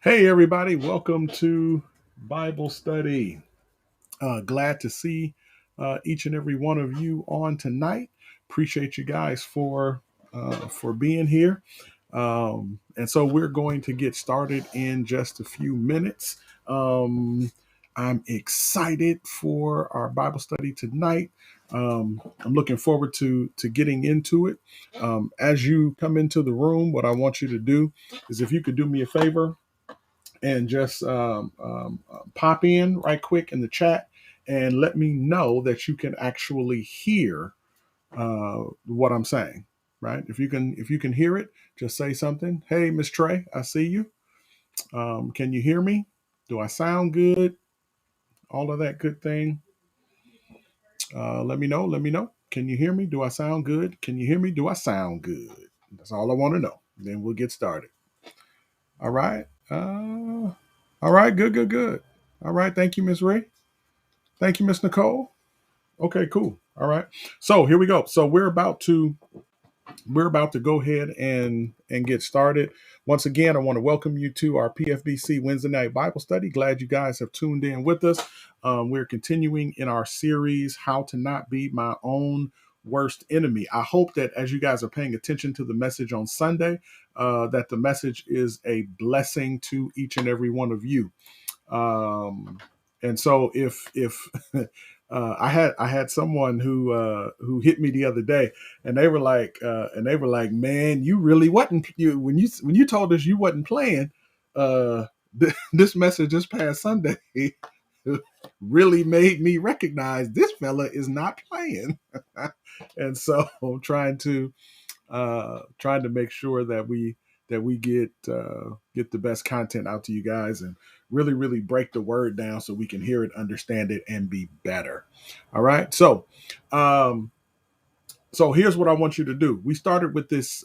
Hey, everybody, welcome to Bible study. Glad to see each and every one of you on tonight. Appreciate you guys for being here. And so we're going to get started in just a few minutes. I'm excited for our Bible study tonight. I'm looking forward to getting into it. As you come into the room, what I want you to do is if you could do me a favor and just pop in right quick in the chat and let me know that you can actually hear what I'm saying. Right? If you can hear it, just say something. Hey, Miss Trey, I see you. Can you hear me? Do I sound good? All of that good thing. Let me know. Let me know. Can you hear me? Do I sound good? Can you hear me? Do I sound good? That's all I want to know. Then we'll get started. All right. All right. Good. Good. Good. All right. Thank you, Miss Ray. Thank you, Miss Nicole. Okay, cool. All right. So here we go. So we're about to go ahead and get started. Once again, I want to welcome you to our PFBC Wednesday night Bible study. Glad you guys have tuned in with us. We're continuing in our series, How to Not Be My Own Worst Enemy. I hope that as you guys are paying attention to the message on Sunday, that the message is a blessing to each and every one of you. And so if I had someone who hit me the other day, and they were like, man, you really wasn't you when you told us you wasn't playing this message this past Sunday really made me recognize this fella is not playing. And so I'm trying to make sure that we get the best content out to you guys and really break the word down so we can hear it, understand it, and be better. All right. So here's what I want you to do. We started with this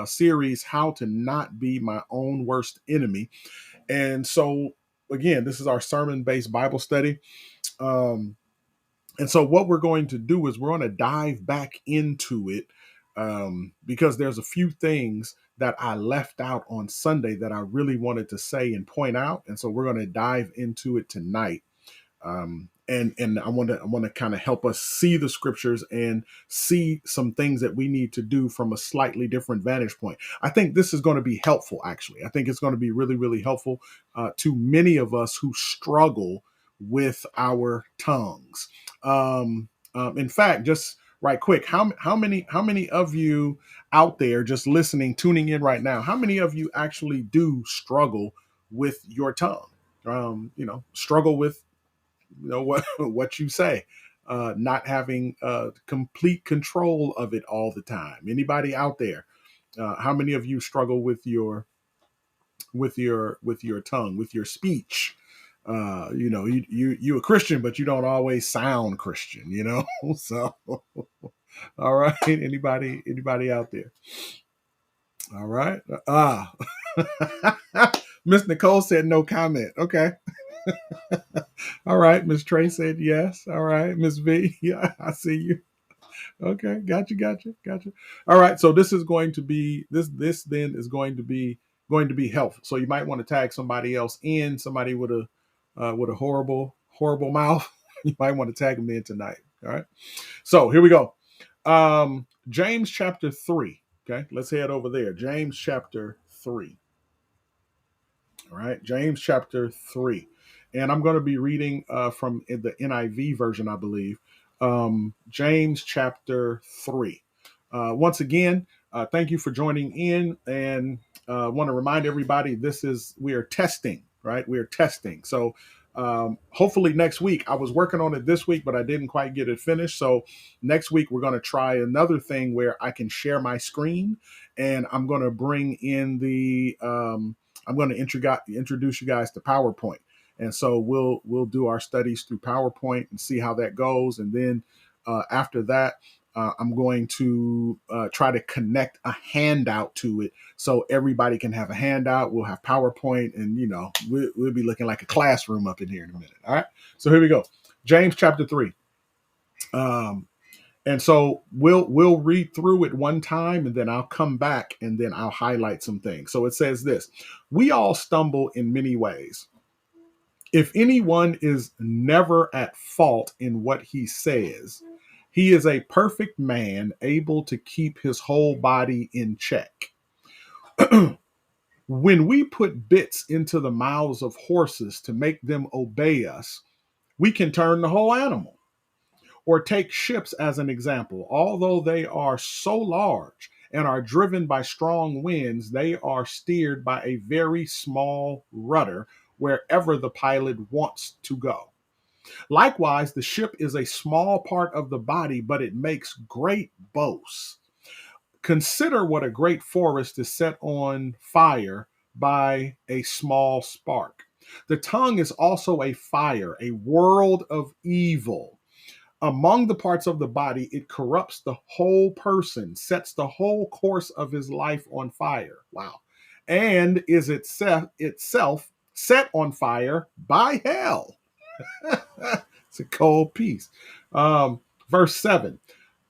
series, How to Not Be My Own Worst Enemy. And so again, this is our sermon-based Bible study. Um, and so what we're going to do is we're going to dive back into it, because there's a few things that I left out on Sunday that I really wanted to say and point out. And so we're going to dive into it tonight. And I want to kind of help us see the scriptures and see some things that we need to do from a slightly different vantage point. I think this is going to be helpful. Actually, I think it's going to be really helpful to many of us who struggle with our tongues. In fact, just right quick, how many of you out there just listening, tuning in right now, how many of you actually do struggle with your tongue? Struggle with what you say, not having complete control of it all the time. Anybody out there? How many of you struggle with your tongue, with your speech? You a Christian, but you don't always sound Christian. So all right. Anybody out there? All right. Miss Nicole said no comment. Okay. All right. Miss Trey said yes. All right. Miss V, yeah, I see you. Okay, got you. All right, so this is going to be this then is going to be helpful. So you might want to tag somebody else in, somebody with a horrible mouth. You might want to tag them in tonight. All right. So here we go. James chapter 3. Okay, let's head over there. James chapter 3. All right, James chapter 3. And I'm going to be reading from the NIV version, I believe. James chapter 3. Once again, thank you for joining in. And want to remind everybody we are testing, right? We are testing. So hopefully next week, I was working on it this week, but I didn't quite get it finished. So next week, we're going to try another thing where I can share my screen, and I'm going to bring in I'm going to introduce you guys to PowerPoint. And so we'll do our studies through PowerPoint and see how that goes. And then after that, I'm going to try to connect a handout to it so everybody can have a handout. We'll have PowerPoint, and we'll be looking like a classroom up in here in a minute. All right. So here we go. James chapter 3. And so we'll read through it one time and then I'll come back and then I'll highlight some things. So it says this: we all stumble in many ways. If anyone is never at fault in what he says, he is a perfect man, able to keep his whole body in check. When we put bits into the mouths of horses to make them obey us, we can turn the whole animal. Or take ships as an example. Although they are so large and are driven by strong winds, they are steered by a very small rudder wherever the pilot wants to go. Likewise, the ship is a small part of the body, but it makes great boasts. Consider what a great forest is set on fire by a small spark. The tongue is also a fire, a world of evil. Among the parts of the body, it corrupts the whole person, sets the whole course of his life on fire. Wow. And is itself set on fire by hell. It's a cold piece. Verse 7.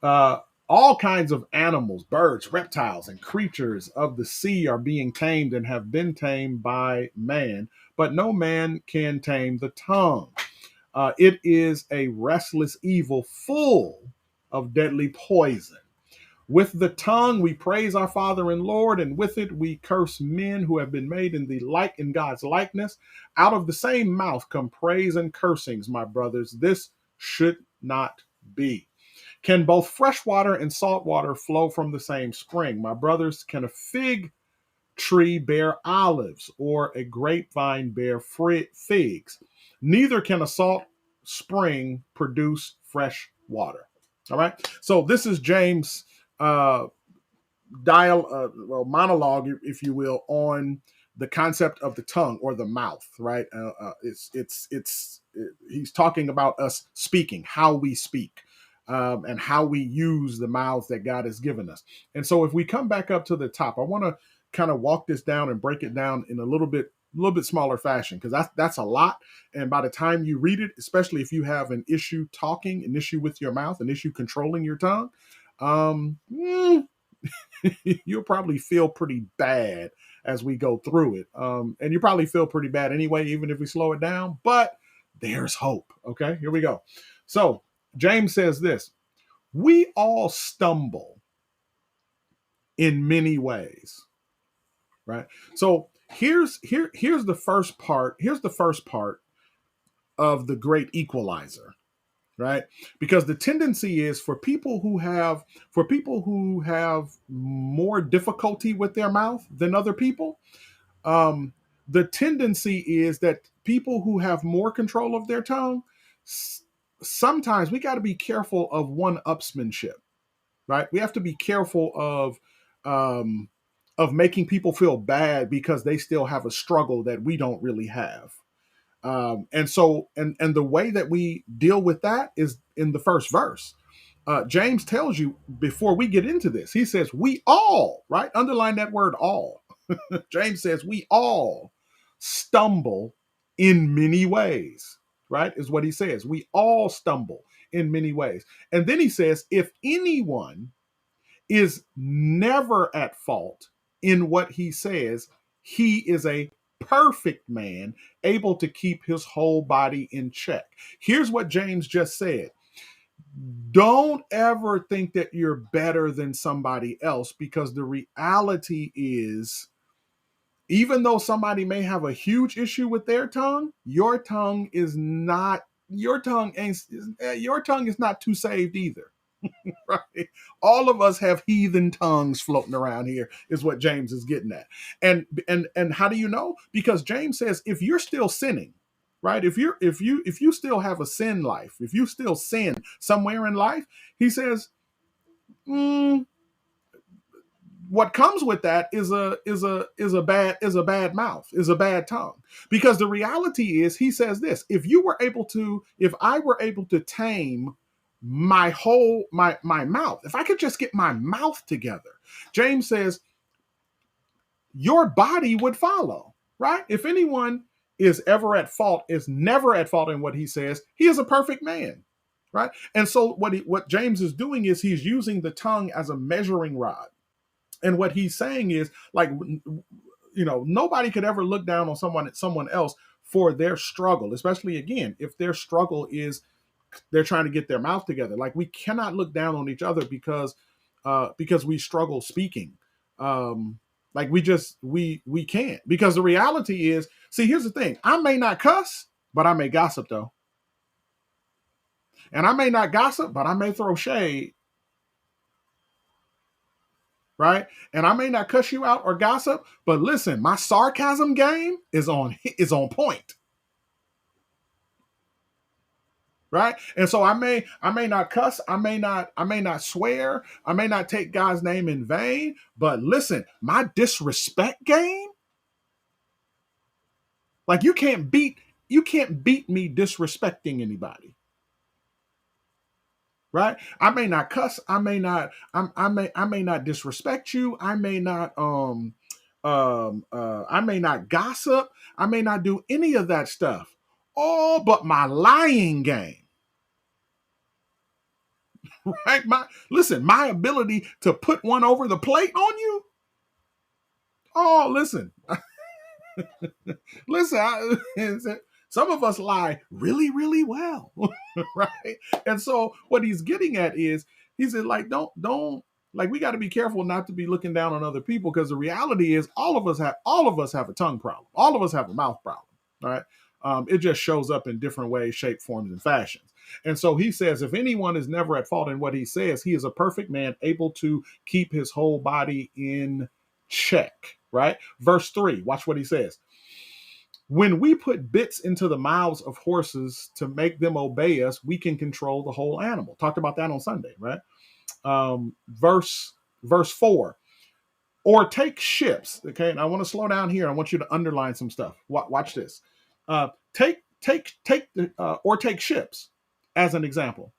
Uh, all kinds of animals, birds, reptiles, and creatures of the sea are being tamed and have been tamed by man, but no man can tame the tongue. It is a restless evil full of deadly poison. With the tongue we praise our Father and Lord, and with it we curse men who have been made in God's likeness. Out of the same mouth come praise and cursings, my brothers. This should not be. Can both fresh water and salt water flow from the same spring? My brothers, can a fig tree bear olives or a grapevine bear figs? Neither can a salt spring produce fresh water. All right. So this is James' uh, monologue, if you will, on the concept of the tongue or the mouth. Right. He's talking about us speaking, how we speak. And how we use the mouths that God has given us. And so if we come back up to the top, I want to kind of walk this down and break it down in a little bit smaller fashion, because that's a lot. And by the time you read it, especially if you have an issue talking, an issue with your mouth, an issue controlling your tongue, um, you'll probably feel pretty bad as we go through it. And you probably feel pretty bad anyway, even if we slow it down. But there's hope. Okay, here we go. So James says this: we all stumble in many ways, right? So here's the first part. Here's the first part of the great equalizer, right? Because the tendency is for people who have more difficulty with their mouth than other people, the tendency is that people who have more control of their tongue, sometimes we got to be careful of one-upsmanship, right? We have to be careful of making people feel bad because they still have a struggle that we don't really have. And so, and the way that we deal with that is in the first verse. James tells you before we get into this, he says, we all, right? Underline that word all. James says, we all stumble in many ways, right? Is what he says. We all stumble in many ways. And then he says, if anyone is never at fault in what he says, he is a perfect man, able to keep his whole body in check. Here's what James just said: don't ever think that you're better than somebody else, because the reality is, even though somebody may have a huge issue with their tongue, your tongue is not too saved either. Right? All of us have heathen tongues floating around here, is what James is getting at. And how do you know? Because James says, if you're still sinning, right? If you still have a sin life, if you still sin somewhere in life, he says, what comes with that is a bad mouth, is a bad tongue. Because the reality is, he says this: if I were able to tame my mouth, if I could just get my mouth together, James says, your body would follow, right? If anyone is never at fault in what he says, he is a perfect man. right? And so what James is doing is he's using the tongue as a measuring rod. And what he's saying is, like, nobody could ever look down on someone else for their struggle, especially again if their struggle is they're trying to get their mouth together. Like, we cannot look down on each other because we struggle speaking. Like, we can't, because the reality is, see, here's the thing: I may not cuss, but I may gossip though, and I may not gossip, but I may throw shade, right? And I may not cuss you out or gossip, but listen, my sarcasm game is on point, right? And so I may not cuss, I may not swear, I may not take God's name in vain, but listen, my disrespect game, like, you can't beat me disrespecting anybody. Right? I may not cuss. I may not disrespect you. I may not gossip. I may not do any of that stuff. Oh, but my lying game, right? My ability to put one over the plate on you. Oh, listen. Some of us lie really, really well, right? And so what he's getting at is, he said, like, don't like, we got to be careful not to be looking down on other people, because the reality is all of us have a tongue problem, all of us have a mouth problem, right? It just shows up in different ways, shape, forms, and fashions. And so he says, if anyone is never at fault in what he says, he is a perfect man, able to keep his whole body in check, right? Verse 3, watch what he says. When we put bits into the mouths of horses to make them obey us, we can control the whole animal. Talked about that on Sunday, right? Verse 4. Or take ships. Okay, and I want to slow down here. I want you to underline some stuff. Watch this. Take ships as an example.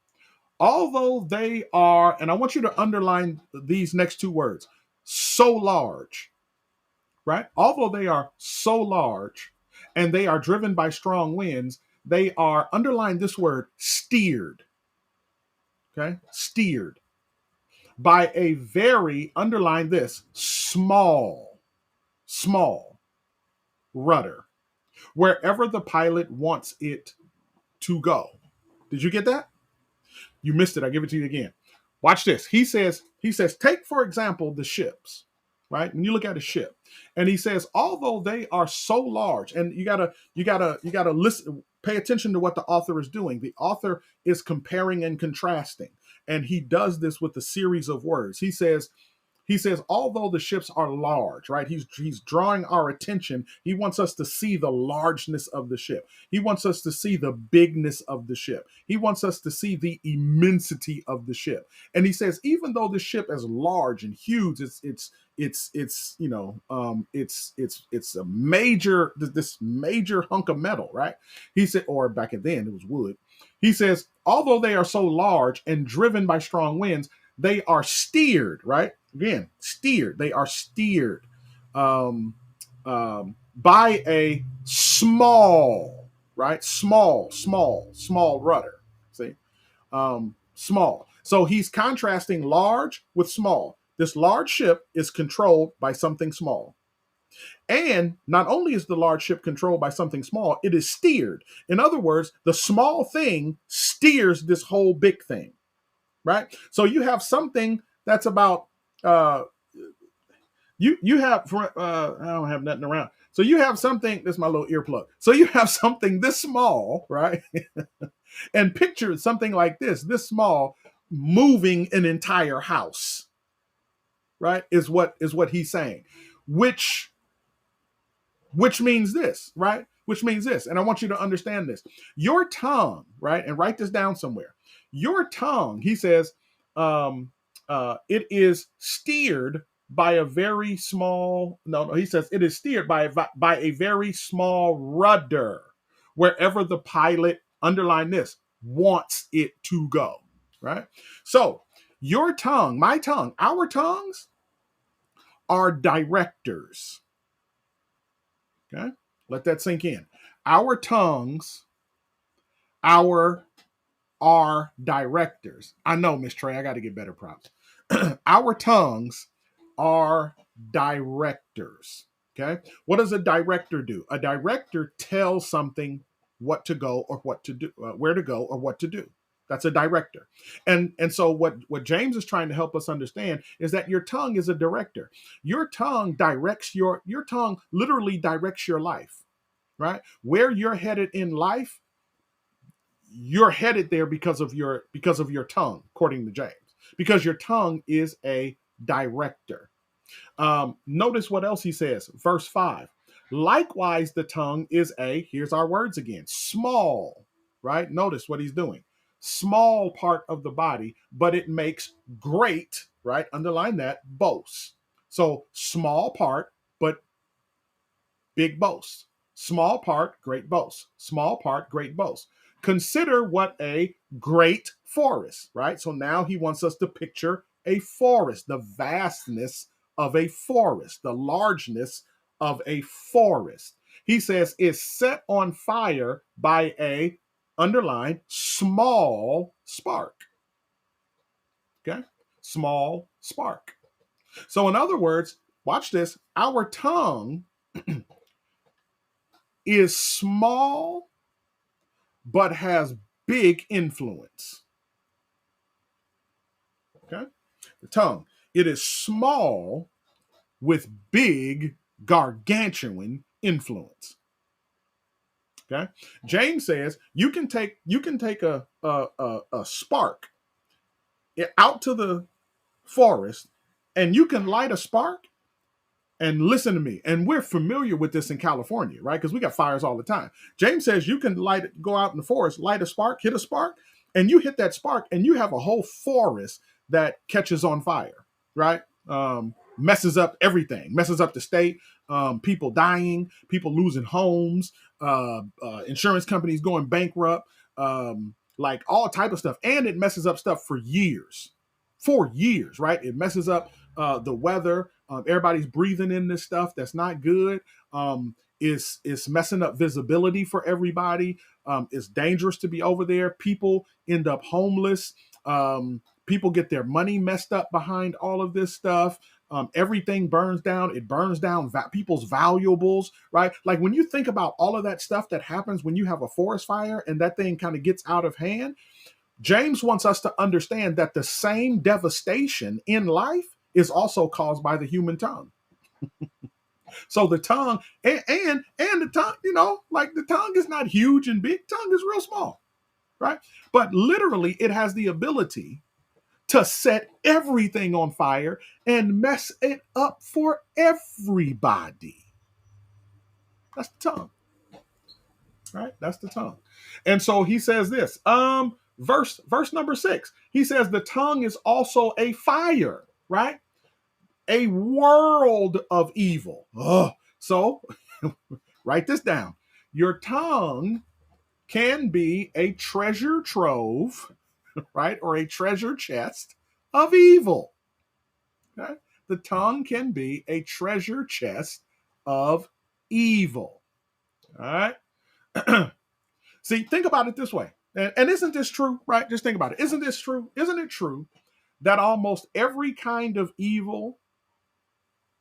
Although they are, and I want you to underline these next two words: so large, right? Although they are so large and they are driven by strong winds, they are, underline this word, steered. Okay, steered by a very, underline this, small rudder, wherever the pilot wants it to go. Did you get that? You missed it. I give it to you again. Watch this. He says, take for example the ships, right? When you look at a ship, and he says, although they are so large, and you gotta listen, pay attention to what the author is doing. The author is comparing and contrasting, and he does this with a series of words. He says, although the ships are large, right? He's drawing our attention. He wants us to see the largeness of the ship. He wants us to see the bigness of the ship. He wants us to see the immensity of the ship. And he says, even though the ship is large and huge, it's a major, this major hunk of metal, right? He said, or back then it was wood. He says, although they are so large and driven by strong winds, they are steered, right? Again, steered. They are steered by a small, right? Small rudder. See, small. So he's contrasting large with small. This large ship is controlled by something small. And not only is the large ship controlled by something small, it is steered. In other words, the small thing steers this whole big thing, right? So you have something that's about you have I don't have nothing around. So you have something. This is my little earplug. So you have something this small, right? And picture something like this small, moving an entire house, right? Is what he's saying, which means this, right? Which means this, and I want you to understand this. Your tongue, right? And write this down somewhere. Your tongue, he says, it is steered by a very small. No, he says it is steered by a very small rudder, wherever the pilot, underline this, wants it to go. Right. So your tongue, my tongue, our tongues are directors. Okay, let that sink in. Our tongues, our are directors. I know, Miss Trey, I got to get better props. Our tongues are directors. Okay. What does a director do? A director tells something what to go or what to do, where to go or what to do. That's a director. And so what James is trying to help us understand is that your tongue is a director. Your tongue directs your tongue literally directs your life, right? Where you're headed in life, you're headed there because of your tongue, according to James. Because your tongue is a director. Notice what else he says. Verse 5. Likewise, the tongue is here's our words again, small, right? Notice what he's doing. Small part of the body, but it makes great, right? Underline that, boast. So small part, but big boast. Small part, great boast. Small part, great boast. Consider what a great forest, right? So now he wants us to picture a forest, the vastness of a forest, the largeness of a forest. He says is set on fire by a, underline, small spark. Okay? Small spark. So in other words, watch this, our tongue is small but has big influence. Okay? The tongue. It is small with big gargantuan influence. Okay? James says you can take a spark out to the forest and you can light a spark. And listen to me. And we're familiar with this in California, right? Because we got fires all the time. James says you can go out in the forest, light a spark, hit a spark, and you hit that spark, and you have a whole forest that catches on fire, right? Messes up everything, messes up the state, people dying, people losing homes, insurance companies going bankrupt, like all type of stuff. And it messes up stuff for years. For years, right? It messes up the weather. Everybody's breathing in this stuff that's not good. It's messing up visibility for everybody. It's dangerous to be over there. People end up homeless. People get their money messed up behind all of this stuff. Everything burns down. It burns down people's valuables, right? Like when you think about all of that stuff that happens when you have a forest fire and that thing kind of gets out of hand, James wants us to understand that the same devastation in life is also caused by the human tongue. So the tongue and the tongue, like the tongue is not huge and big. Tongue is real small, right? But literally, it has the ability to set everything on fire and mess it up for everybody. That's the tongue, right? That's the tongue. And so he says this. Verse number 6. He says the tongue is also a fire, right? A world of evil. So write this down. Your tongue can be a treasure trove, right? Or a treasure chest of evil. Okay? The tongue can be a treasure chest of evil. All right. See, think about it this way. And isn't this true, right? Just think about it. Isn't this true? Isn't it true that almost every kind of evil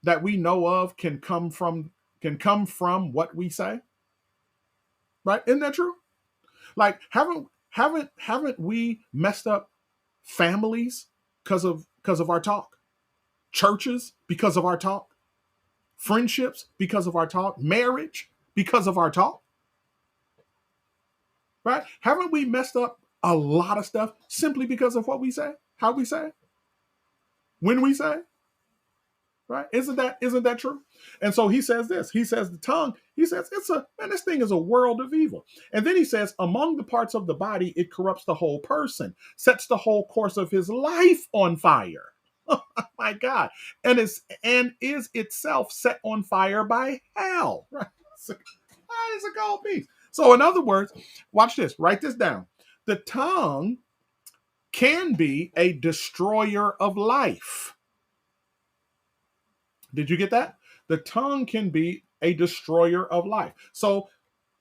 that we know of can come from what we say? Right? Isn't that true? Like haven't we messed up families because of our talk? Churches because of our talk? Friendships because of our talk? Marriage because of our talk? Right? Haven't we messed up a lot of stuff simply because of what we say, how we say, when we say? Right? Isn't that true? And so he says this. He says the tongue. He says this thing is a world of evil. And then he says, among the parts of the body, it corrupts the whole person, sets the whole course of his life on fire. Oh my God! And is itself set on fire by hell. Right? It's a gold piece. So in other words, watch this. Write this down. The tongue can be a destroyer of life. Did you get that? The tongue can be a destroyer of life. So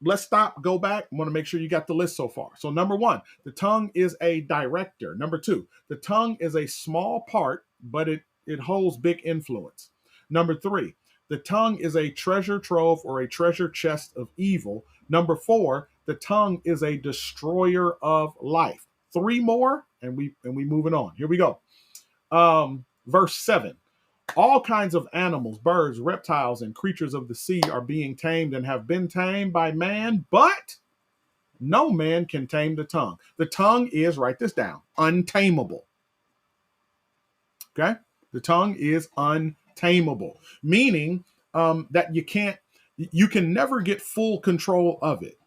let's stop, go back. I want to make sure you got the list so far. So number one, the tongue is a director. Number two, the tongue is a small part, but it holds big influence. Number three, the tongue is a treasure trove or a treasure chest of evil. Number four, the tongue is a destroyer of life. Three more, and we moving on. Here we go. Verse 7. All kinds of animals, birds, reptiles, and creatures of the sea are being tamed and have been tamed by man, but no man can tame the tongue. The tongue is, write this down, untamable. Okay? The tongue is untamable, meaning that you can never get full control of it,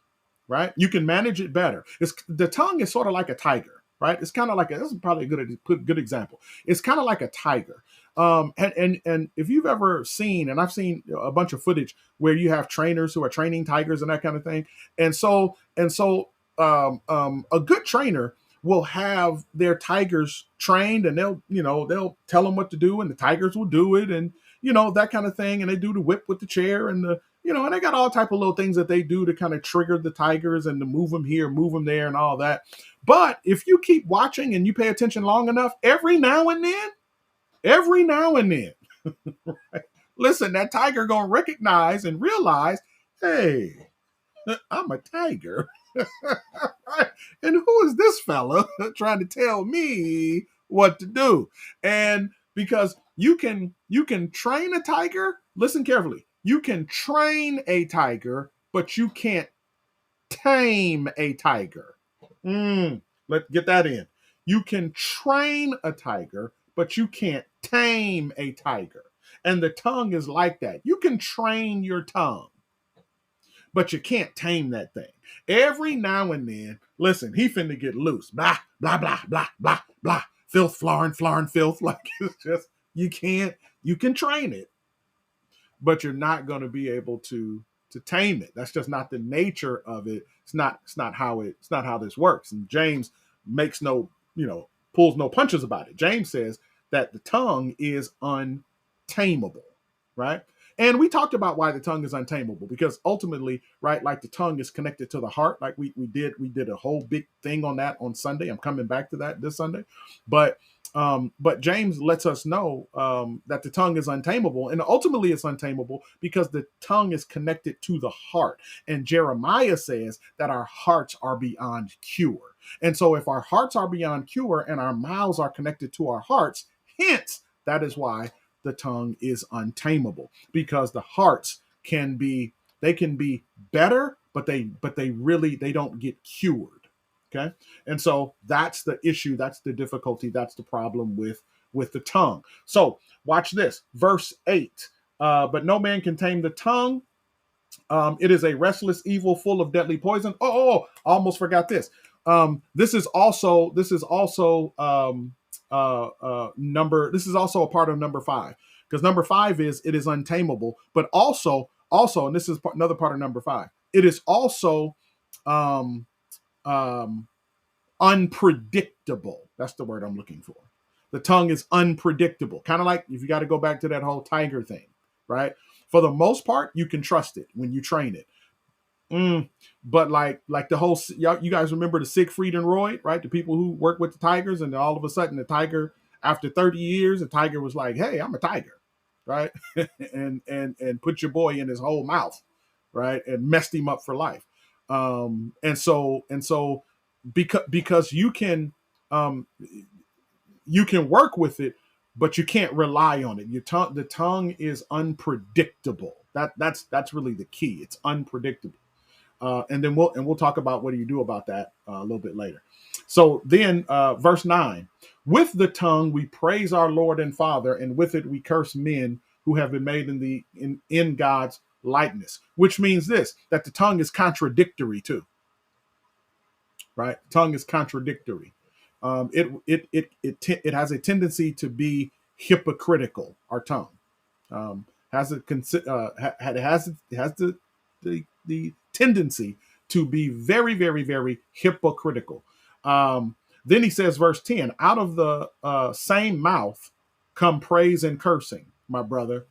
right? You can manage it better. The tongue is sort of like a tiger, right? It's kind of like this is probably a good example. It's kind of like a tiger. And if you've ever seen, and I've seen a bunch of footage where you have trainers who are training tigers and that kind of thing, and so a good trainer will have their tigers trained, and they'll tell them what to do, and the tigers will do it, and that kind of thing, and they do the whip with the chair, and and they got all type of little things that they do to kind of trigger the tigers and to move them here, move them there, and all that. But if you keep watching and you pay attention long enough, every now and then, right? Listen, that tiger gonna recognize and realize, hey, I'm a tiger. And who is this fella trying to tell me what to do? And because you can train a tiger, listen carefully. You can train a tiger, but you can't tame a tiger. Let's get that in. You can train a tiger, but you can't tame a tiger. And the tongue is like that. You can train your tongue, but you can't tame that thing. Every now and then, listen, he finna get loose. Blah, blah, blah, blah, blah, blah. Filth, flarn, filth. Like, it's just, you can train it, but you're not going to be able to tame it. That's just not the nature of it. It's not how this works. And James makes pulls no punches about it. James says that the tongue is untamable, right? And we talked about why the tongue is untamable, because ultimately, right, like the tongue is connected to the heart. Like we did a whole big thing on that on Sunday. I'm coming back to that this Sunday. But James lets us know that the tongue is untamable, and ultimately it's untamable because the tongue is connected to the heart. And Jeremiah says that our hearts are beyond cure. And so if our hearts are beyond cure and our mouths are connected to our hearts, hence that is why the tongue is untamable, because the hearts can be better, but they don't get cured. Okay. And so that's the issue. That's the difficulty. That's the problem with the tongue. So watch this. Verse 8. But no man can tame the tongue. It is a restless evil full of deadly poison. Oh, almost forgot this. This is also this is also a part of number 5, because number 5 is it is untamable, but also, and this is another part of number 5. It is also unpredictable. That's the word I'm looking for. The tongue is unpredictable. Kind of like if you got to go back to that whole tiger thing, right? For the most part, you can trust it when you train it. But like the whole, you guys remember the Siegfried and Roy, right? The people who work with the tigers, and then all of a sudden the tiger, after 30 years, the tiger was like, "Hey, I'm a tiger," right? and put your boy in his whole mouth, right? And messed him up for life. And so because you can work with it, but you can't rely on it. The tongue is unpredictable. That's really the key. It's unpredictable. And then we'll talk about what do you do about that a little bit later. So then, verse 9: with the tongue we praise our Lord and Father, and with it we curse men who have been made in God's likeness. Which means this: that the tongue is contradictory too. Right? Tongue is contradictory. It has a tendency to be hypocritical. Our tongue has the tendency to be very, very, very hypocritical. Then he says, verse 10: out of the same mouth come praise and cursing, my brother.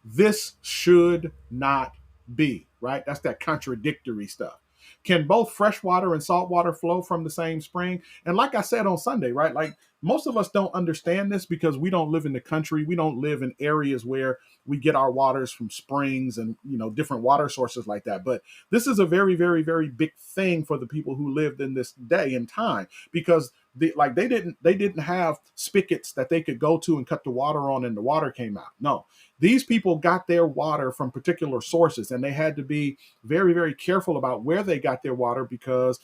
This should not be, right? That's that contradictory stuff. Can both freshwater and saltwater flow from the same spring? And like I said on Sunday, right? Like most of us don't understand this because we don't live in the country. We don't live in areas where we get our waters from springs and, different water sources like that. But this is a very, very, very big thing for the people who lived in this day and time because they didn't have spigots that they could go to and cut the water on and the water came out. No, these people got their water from particular sources and they had to be very, very careful about where they got their water because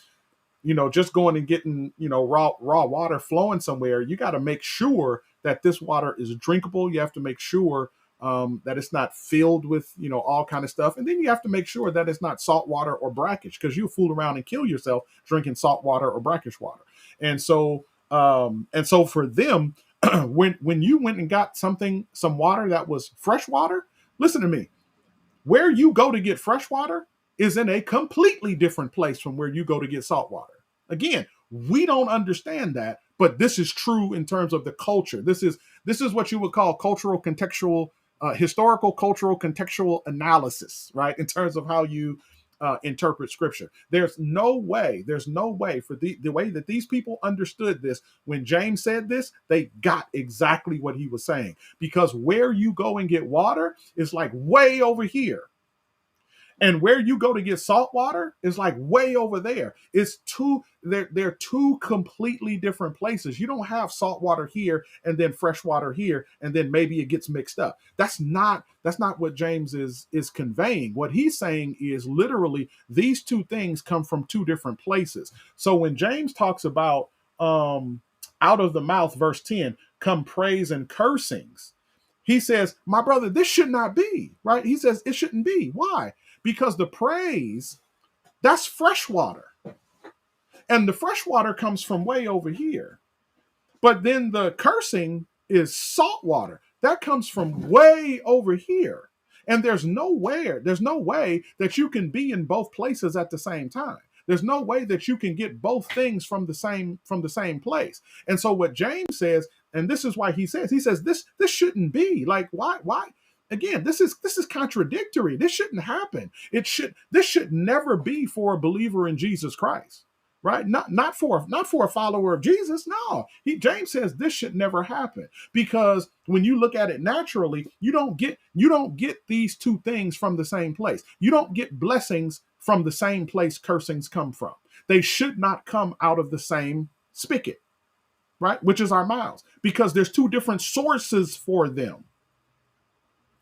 just going and getting, raw water flowing somewhere, you got to make sure that this water is drinkable. You have to make sure that it's not filled with, all kind of stuff. And then you have to make sure that it's not salt water or brackish because you'll fool around and kill yourself drinking salt water or brackish water. And so for them, when you went and got some water that was fresh water, listen to me, where you go to get fresh water is in a completely different place from where you go to get salt water. Again, we don't understand that, but this is true in terms of the culture. This is what you would call cultural contextual, historical cultural contextual analysis, right? In terms of how you interpret scripture. There's no way for the way that these people understood this. When James said this, they got exactly what he was saying because where you go and get water is like way over here. And where you go to get salt water is like way over there. They're two completely different places. You don't have salt water here and then fresh water here, and then maybe it gets mixed up. That's not what James is conveying. What he's saying is literally these two things come from two different places. So when James talks about out of the mouth, verse 10, come praise and cursings, he says, my brother, this should not be, right? He says it shouldn't be. Why? Because the praise, that's fresh water. And the fresh water comes from way over here. But then the cursing is salt water. That comes from way over here. And there's no way that you can be in both places at the same time. There's no way that you can get both things from the same place. And so what James says, and this is why he says this shouldn't be. Like, why? Again, this is contradictory. This shouldn't happen. This should never be for a believer in Jesus Christ, right? Not for a follower of Jesus. No, James says this should never happen because when you look at it naturally, you don't get these two things from the same place. You don't get blessings from the same place cursings come from. They should not come out of the same spigot, right? Which is our mouths, because there's two different sources for them.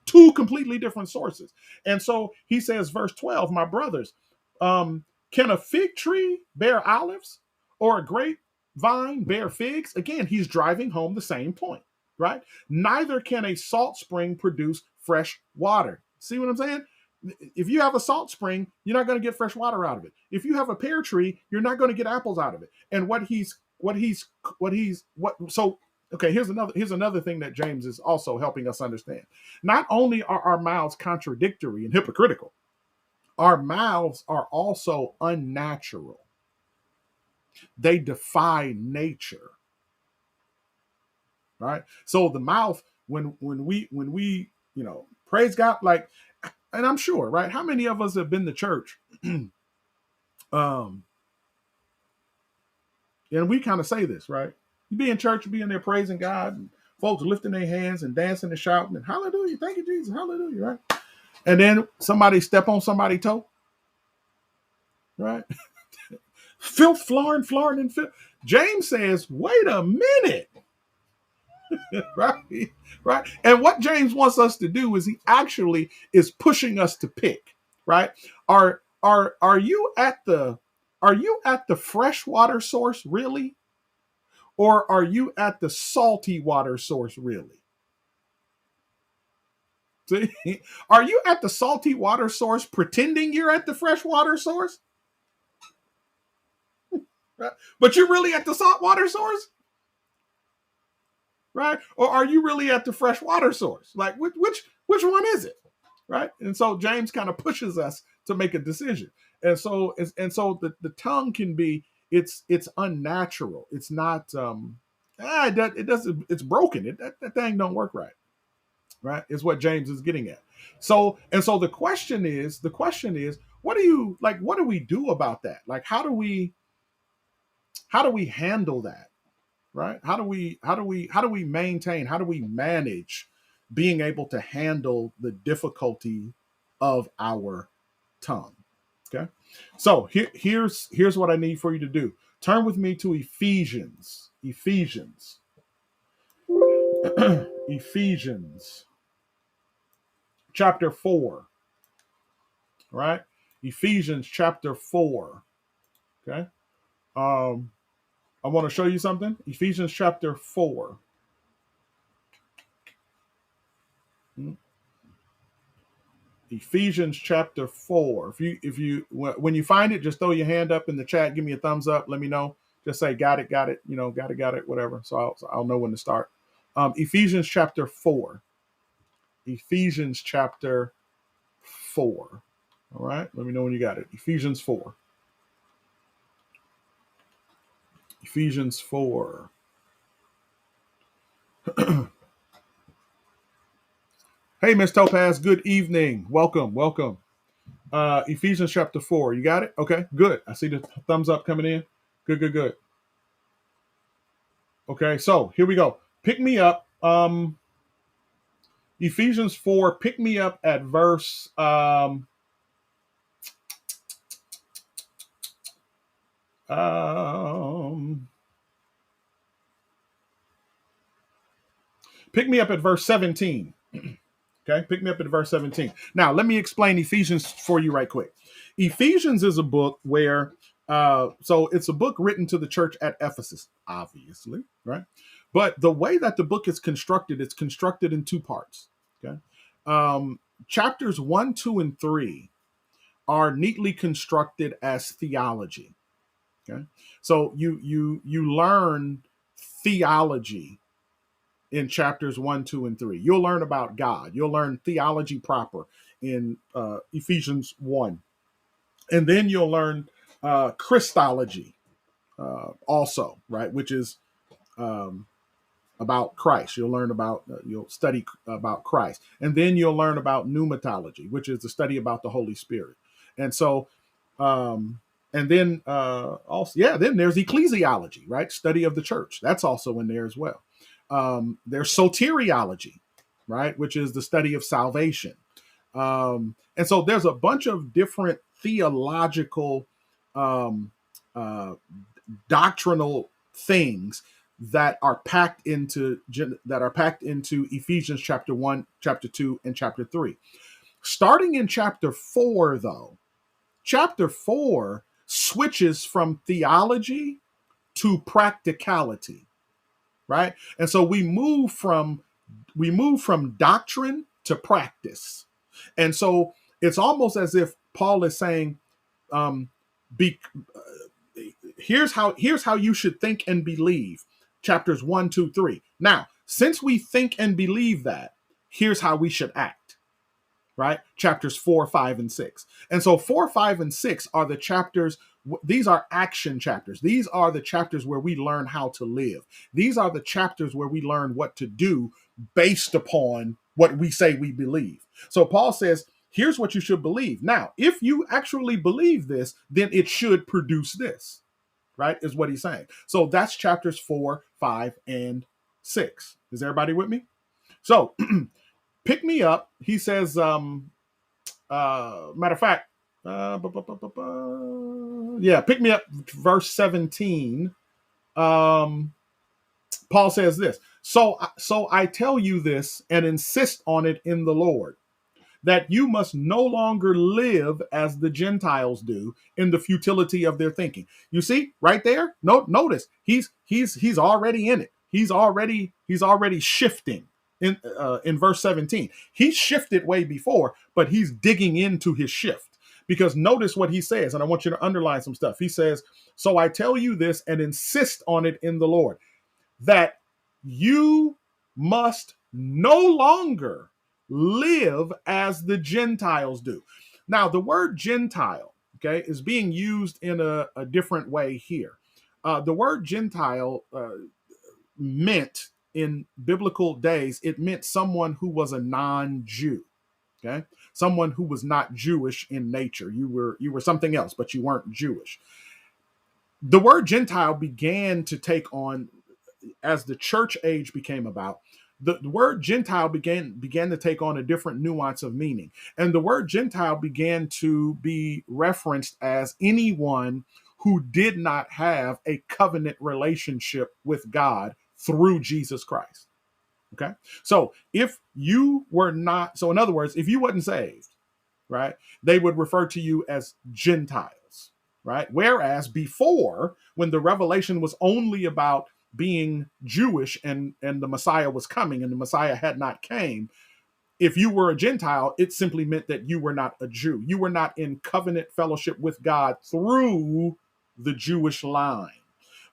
Two completely different sources. And so he says, verse 12, my brothers, can a fig tree bear olives or a grapevine bear figs? Again, he's driving home the same point, right? Neither can a salt spring produce fresh water. See what I'm saying? If you have a salt spring, you're not going to get fresh water out of it. If you have a pear tree, you're not going to get apples out of it. And okay, here's another thing that James is also helping us understand. Not only are our mouths contradictory and hypocritical, our mouths are also unnatural. They defy nature. Right? So the mouth, when we praise God, like, and I'm sure, right? How many of us have been to church? And we kind of say this, right? You be in church, you be in there praising God, and folks lifting their hands and dancing and shouting and hallelujah, thank you, Jesus, hallelujah, right? And then somebody step on somebody's toe, right? Filth, flooring, and filth. James says, wait a minute. right. And what James wants us to do is he actually is pushing us to pick, right? Are you at the freshwater source really? Or are you at the salty water source really? See? Are you at the salty water source pretending you're at the freshwater source? Right? But you're really at the saltwater source? Right? Or are you really at the freshwater source? Like which one is it? Right? And so James kind of pushes us to make a decision. And so the tongue can be it's unnatural. It's not it doesn't, it's broken. That thing don't work right. right? Is what James is getting at. So the question is, what do you like? What do we do about that? Like, how do we handle that, right? How do we maintain? How do we manage being able to handle the difficulty of our tongue? Okay, so here's what I need for you to do. Turn with me to Ephesians, Ephesians chapter 4, right? Ephesians chapter 4. Okay. Um, I want to show you something. Ephesians chapter 4. Hmm. Ephesians chapter 4. If you when you find it, just throw your hand up in the chat, give me a thumbs up, let me know. Just say got it, got it, whatever. So I'll know when to start. Ephesians chapter 4. Ephesians chapter 4. All right, let me know when you got it. Ephesians 4. Ephesians 4. Hey, Miss Topaz, good evening. Welcome, welcome. Ephesians chapter 4. You got it? Okay, good. I see the thumbs up coming in. Good, good, good. Okay, so here we go. Pick me up. Ephesians 4, pick me up at verse pick me up at verse 17. Okay, pick me up at verse 17. Now, let me explain Ephesians for you right quick. Ephesians is a book where, so it's a book written to the church at Ephesus, obviously, right? But the way that the book is constructed, it's constructed in two parts. Okay, chapters 1, 2, and 3 are neatly constructed as theology. Okay, so you learn theology in chapters 1, 2, and 3. You'll learn about God. You'll learn theology proper in Ephesians 1. And then you'll learn Christology also, right? Which is about Christ. You'll study about Christ. And then you'll learn about pneumatology, which is the study about the Holy Spirit. And so, and then also, yeah, then there's ecclesiology, right? Study of the church. That's also in there as well. There's soteriology, right, which is the study of salvation. And so there's a bunch of different theological, um, uh, doctrinal things that are packed into Ephesians chapter 1, chapter 2, and chapter 3. Starting in chapter 4, though, chapter 4 switches from theology to practicality, right? And so we move from doctrine to practice. And so it's almost as if Paul is saying, um, be, here's how you should think and believe. Chapters 1, 2, 3. Now, since we think and believe that, here's how we should act, right? Chapters 4, 5, and 6. And so 4, 5, and 6 are the chapters. These are action chapters. These are the chapters where we learn how to live. These are the chapters where we learn what to do based upon what we say we believe. So Paul says, here's what you should believe. Now, if you actually believe this, then it should produce this, right? Is what he's saying. So that's chapters 4, 5, and 6. Is everybody with me? So pick me up. He says, matter of fact, yeah, pick me up, verse 17. Paul says this. So I tell you this and insist on it in the Lord, that you must no longer live as the Gentiles do in the futility of their thinking. You see, right there. Notice he's already in it. He's already shifting in verse 17. He shifted way before, but he's digging into his shift. Because notice what he says, and I want you to underline some stuff. He says, "So I tell you this and insist on it in the Lord, that you must no longer live as the Gentiles do." Now, the word Gentile, okay, is being used in a different way here. The word Gentile meant in biblical days, it meant someone who was a non-Jew. Okay, someone who was not Jewish in nature. You were something else, but you weren't Jewish. The word Gentile began to take on as the church age became about. The word Gentile began to take on a different nuance of meaning, and the word Gentile began to be referenced as anyone who did not have a covenant relationship with God through Jesus Christ. Okay, so if you were not, so in other words, if you wasn't saved, right, they would refer to you as Gentiles, right? Whereas before, when the revelation was only about being Jewish and the Messiah was coming and the Messiah had not came, if you were a Gentile, it simply meant that you were not a Jew. You were not in covenant fellowship with God through the Jewish line.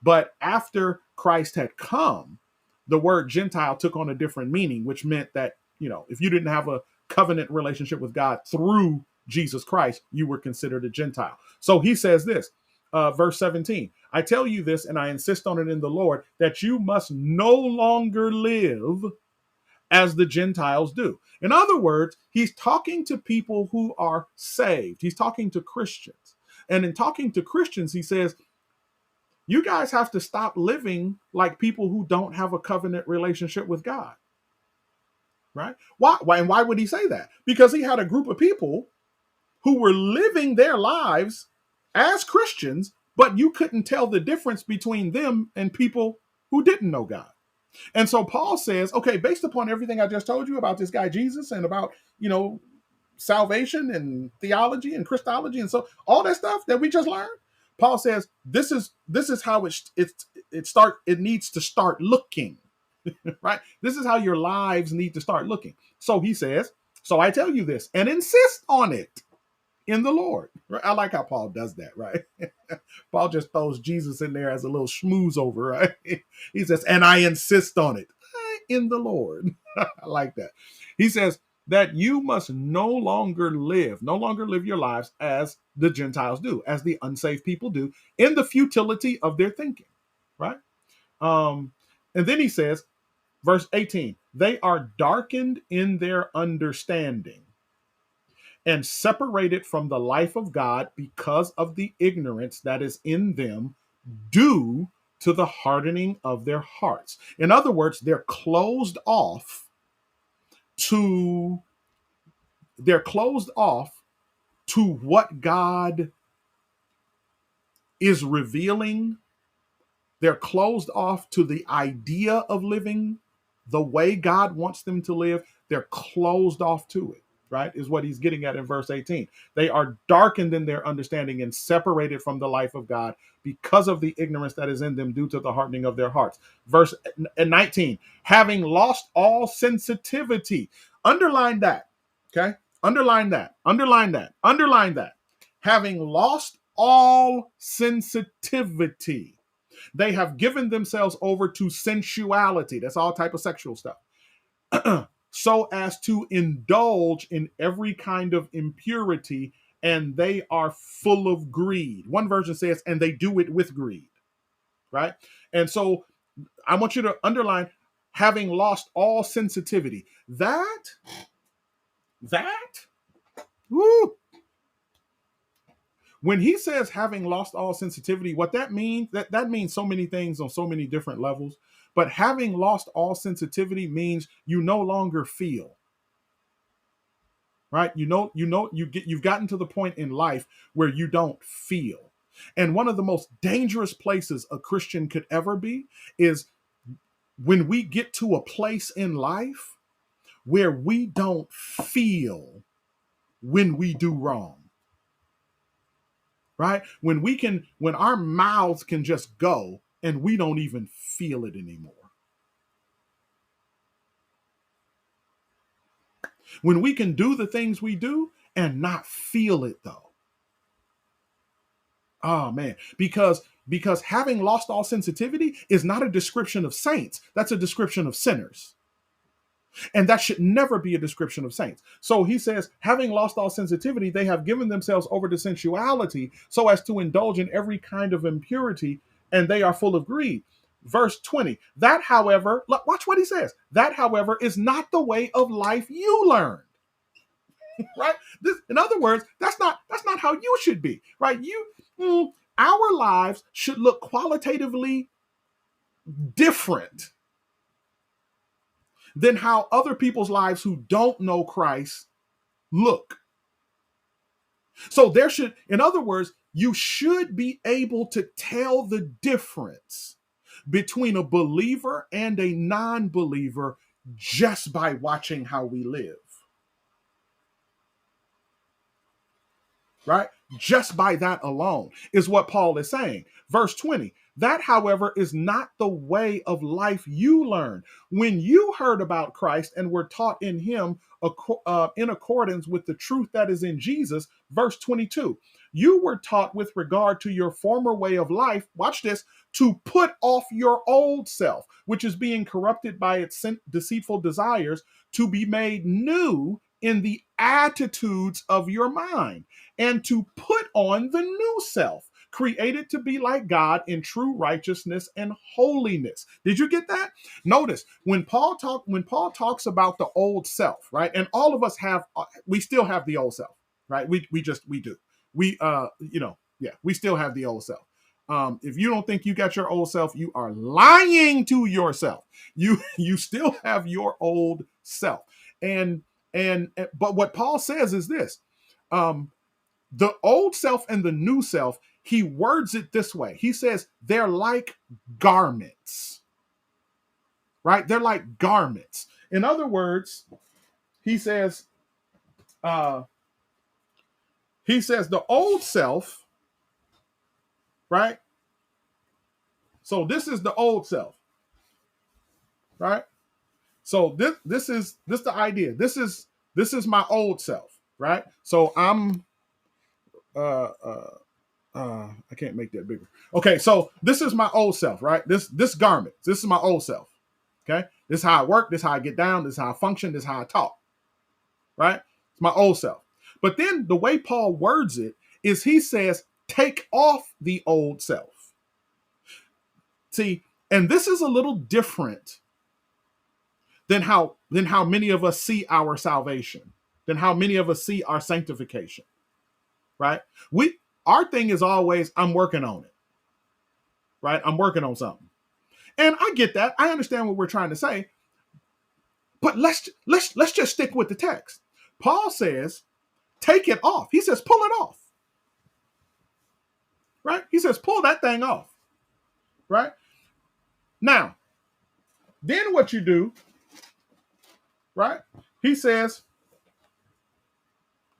But after Christ had come, the word Gentile took on a different meaning, which meant that, if you didn't have a covenant relationship with God through Jesus Christ, you were considered a Gentile. So he says this, verse 17, I tell you this, and I insist on it in the Lord, that you must no longer live as the Gentiles do. In other words, he's talking to people who are saved. He's talking to Christians. And in talking to Christians, he says, you guys have to stop living like people who don't have a covenant relationship with God. Right? Why? And why would he say that? Because he had a group of people who were living their lives as Christians, but you couldn't tell the difference between them and people who didn't know God. And so Paul says, okay, based upon everything I just told you about this guy Jesus and about, salvation and theology and Christology and so all that stuff that we just learned, Paul says this is how it needs to start looking, right? This is how your lives need to start looking. So he says, so I tell you this and insist on it in the Lord. I like how Paul does that, right? Paul just throws Jesus in there as a little schmooze over, right? He says, and I insist on it in the Lord. I like that. He says that you must no longer live your lives as the Gentiles do, as the unsaved people do, in the futility of their thinking, right? And then he says, verse 18, they are darkened in their understanding and separated from the life of God because of the ignorance that is in them due to the hardening of their hearts. In other words, they're closed off to what God is revealing. They're closed off to the idea of living the way God wants them to live. They're closed off to it, right? Is what he's getting at in verse 18. They are darkened in their understanding and separated from the life of God because of the ignorance that is in them due to the hardening of their hearts. Verse 19, having lost all sensitivity. Underline that, okay? Underline that. Having lost all sensitivity. They have given themselves over to sensuality. That's all type of sexual stuff. So as to indulge in every kind of impurity, and they are full of greed. One version says, and they do it with greed, right? And so I want you to underline, having lost all sensitivity. Woo, when he says having lost all sensitivity, what that means, that means so many things on so many different levels. But having lost all sensitivity means you no longer feel. Right? You've gotten to the point in life where you don't feel. And one of the most dangerous places a Christian could ever be is when we get to a place in life where we don't feel when we do wrong. Right? When our mouths can just go and we don't even feel it anymore. When we can do the things we do and not feel it though. Oh man, because having lost all sensitivity is not a description of saints. That's a description of sinners. And that should never be a description of saints. So he says, having lost all sensitivity, they have given themselves over to sensuality so as to indulge in every kind of impurity, and they are full of greed. Verse 20. That, however, watch what he says. That, however, is not the way of life you learned. Right? This, in other words, that's not how you should be. Right? Our lives should look qualitatively different than how other people's lives who don't know Christ look. So there should, in other words, you should be able to tell the difference between a believer and a non-believer just by watching how we live. Right? Just by that alone is what Paul is saying. Verse 20. That, however, is not the way of life you learned. When you heard about Christ and were taught in him in accordance with the truth that is in Jesus, verse 22, you were taught with regard to your former way of life, watch this, to put off your old self, which is being corrupted by its deceitful desires, to be made new in the attitudes of your mind, and to put on the new self, created to be like God in true righteousness and holiness. Did you get that? Notice when Paul talks about the old self, right? And all of us we still have the old self, right? We do. We still have the old self. If you don't think you got your old self, you are lying to yourself. You still have your old self. But what Paul says is this: the old self and the new self, he words it this way. He says they're like garments, right? They're like garments. In other words, he says the old self, right? So this is the old self, right? So this is the idea. This is my old self, right? So I'm I can't make that bigger. Okay, so this is my old self, right? This garment. This is my old self. Okay, this is how I work. This is how I get down. This is how I function. This is how I talk. Right? It's my old self. But then the way Paul words it is he says, take off the old self. See, and this is a little different than how many of us see our salvation, than how many of us see our sanctification. Right? Our thing is always, I'm working on it. Right? I'm working on something. And I get that. I understand what we're trying to say. But let's just stick with the text. Paul says, take it off. He says, pull it off. Right? He says, pull that thing off. Right? Now, then what you do, right? He says,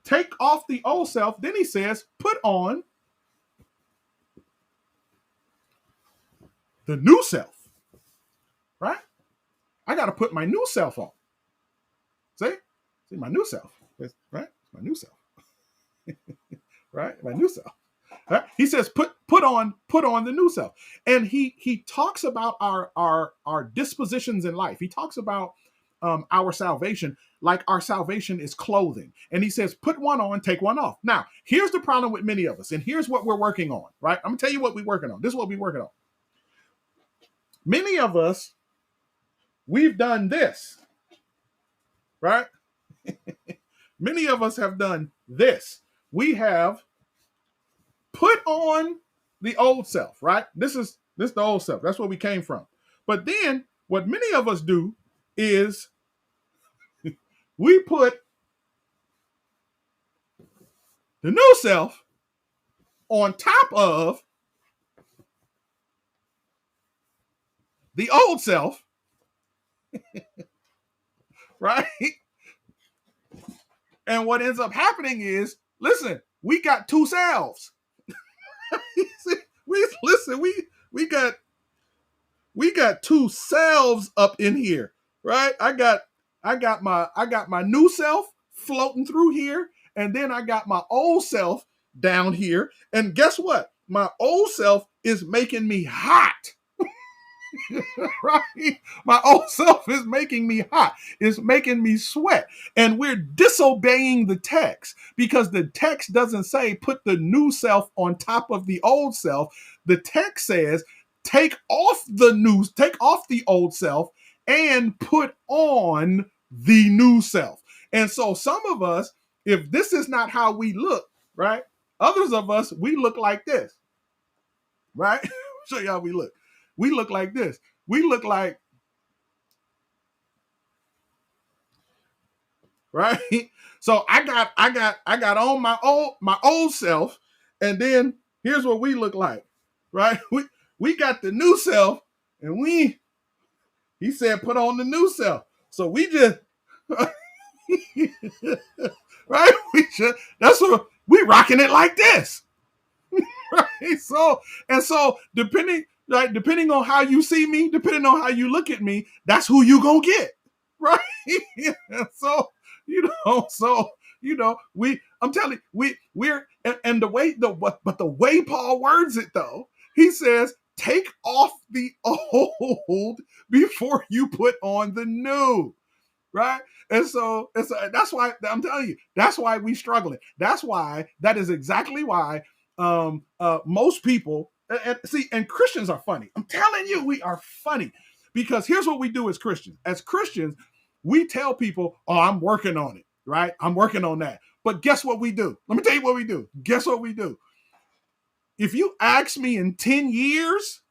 take off the old self. Then he says, put on the new self. Right? I got to put my new self on. See my new self. Right? My new self. Right? My new self. Right? He says, put on the new self. And he talks about our dispositions in life. He talks about our salvation, like our salvation is clothing. And he says, put one on, take one off. Now, here's the problem with many of us, and here's what we're working on, right? I'm gonna tell you what we're working on. This is what we're working on. Many of us, we've done this, right? Many of us have done this. We have put on the old self, right? This is the old self. That's where we came from. But then what many of us do is we put the new self on top of the old self, right? And what ends up happening is, listen, we got two selves. we got two selves up in here, right? I got my new self floating through here, and then I got my old self down here. And guess what? My old self is making me hot. Right? My old self is making me hot. It's making me sweat. And we're disobeying the text because the text doesn't say put the new self on top of the old self. The text says take off the old self and put on the new self. And so some of us, if this is not how we look, right? Others of us, we look like this, right? Show you how we look. We look like this. We look like, right? So I got on my old self, and then here's what we look like, right? We got the new self, and he said put on the new self. So we just right? That's what we rocking it like this. Right? So depending on how you see me, depending on how you look at me, that's who you gonna get. Right? so I'm telling you, we're and the way the way Paul words it though, he says, take off the old before you put on the new. Right? And so that's why I'm telling you, that's why we struggling. That is exactly why most people and Christians are funny. I'm telling you, we are funny because here's what we do as Christians. As Christians, we tell people, "Oh, I'm working on it." Right? I'm working on that. But guess what we do? Let me tell you what we do. Guess what we do? If you ask me in 10 years,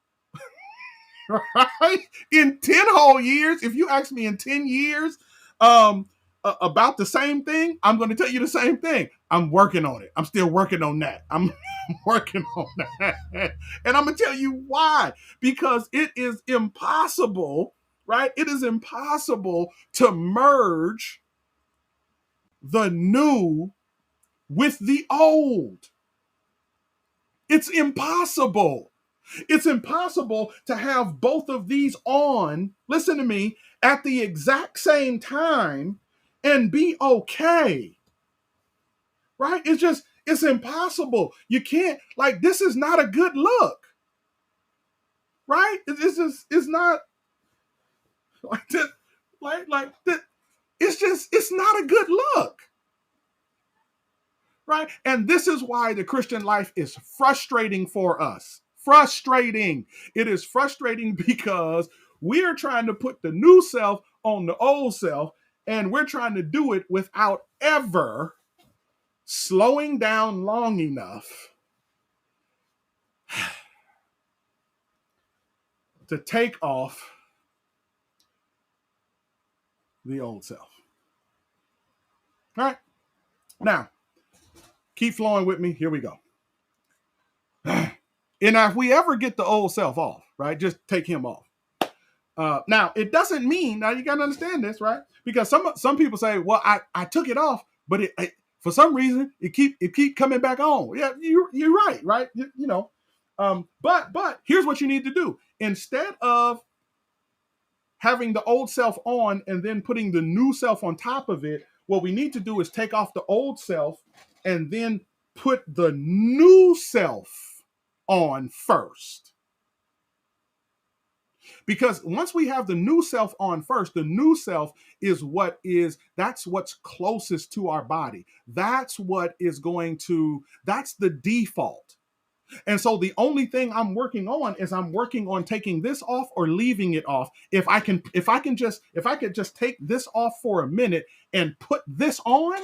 right? In 10 whole years, if you ask me in 10 years about the same thing, I'm going to tell you the same thing. I'm working on it. I'm still working on that. I'm working on that. And I'm going to tell you why. Because it is impossible, right? It is impossible to merge the new with the old. It's impossible. It's impossible to have both of these on, listen to me, at the exact same time and be okay. Right? It's impossible. You can't, like, this is not a good look. Right? It's not like this, like this. It's not a good look. Right? And this is why the Christian life is frustrating for us. Frustrating. It is frustrating because we're trying to put the new self on the old self, and we're trying to do it without ever slowing down long enough to take off the old self. All right? Now, keep flowing with me. Here we go. And if we ever get the old self off, right, just take him off. Now, it doesn't mean, now you got to understand this, right? Because some people say, well, I took it off, but for some reason, it keep coming back on. Yeah, you're right? You know. But here's what you need to do. Instead of having the old self on and then putting the new self on top of it, what we need to do is take off the old self and then put the new self on first. Because once we have the new self on first, the new self that's what's closest to our body. That's the default. And so the only thing I'm working on is I'm working on taking this off or leaving it off. If I could just take this off for a minute and put this on,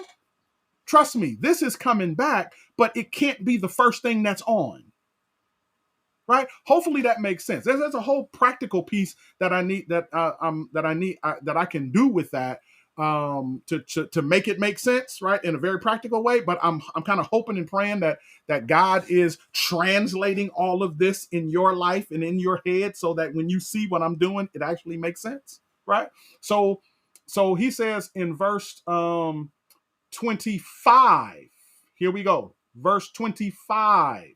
trust me, this is coming back, but it can't be the first thing that's on. Right? Hopefully that makes sense. There's a whole practical piece that I need that I can do with that to make it make sense, right, in a very practical way. But I'm kind of hoping and praying that God is translating all of this in your life and in your head, so that when you see what I'm doing, it actually makes sense, right? So he says in verse 25. Here we go, verse 25.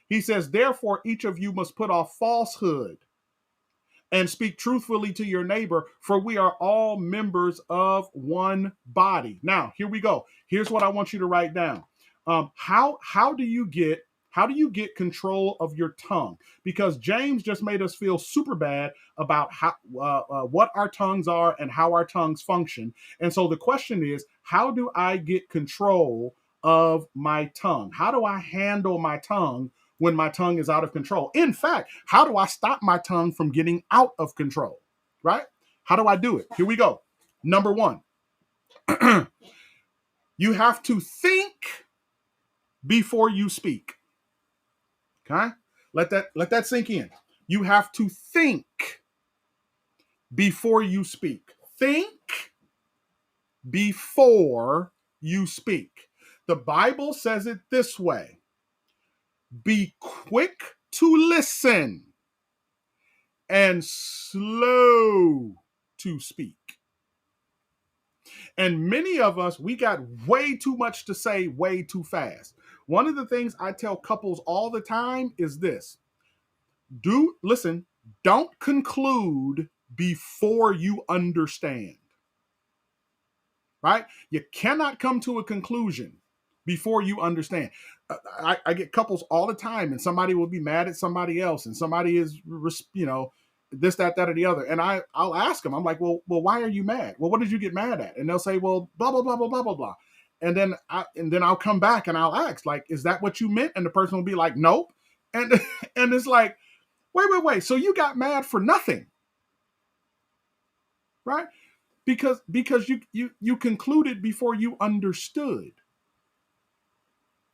He says, therefore, each of you must put off falsehood and speak truthfully to your neighbor, for we are all members of one body. Now, here we go. Here's what I want you to write down. How do you get control of your tongue? Because James just made us feel super bad about what our tongues are and how our tongues function. And so the question is, how do I get control of my tongue? How do I handle my tongue when my tongue is out of control. In fact, how do I stop my tongue from getting out of control? Right? How do I do it? Here we go. Number one, you have to think before you speak. Okay? Let that sink in. You have to think before you speak. Think before you speak. The Bible says it this way: be quick to listen and slow to speak. And many of us, we got way too much to say way too fast. One of the things I tell couples all the time is this: listen, don't conclude before you understand. Right? You cannot come to a conclusion before you understand. I get couples all the time, and somebody will be mad at somebody else, and somebody is, this, that, or the other. And I'll ask them, I'm like, well, why are you mad? Well, what did you get mad at? And they'll say, well, blah, blah, blah, blah, blah, blah, blah. And then I'll come back and I'll ask, like, is that what you meant? And the person will be like, nope. And and it's like, wait. So you got mad for nothing, right? Because you concluded before you understood,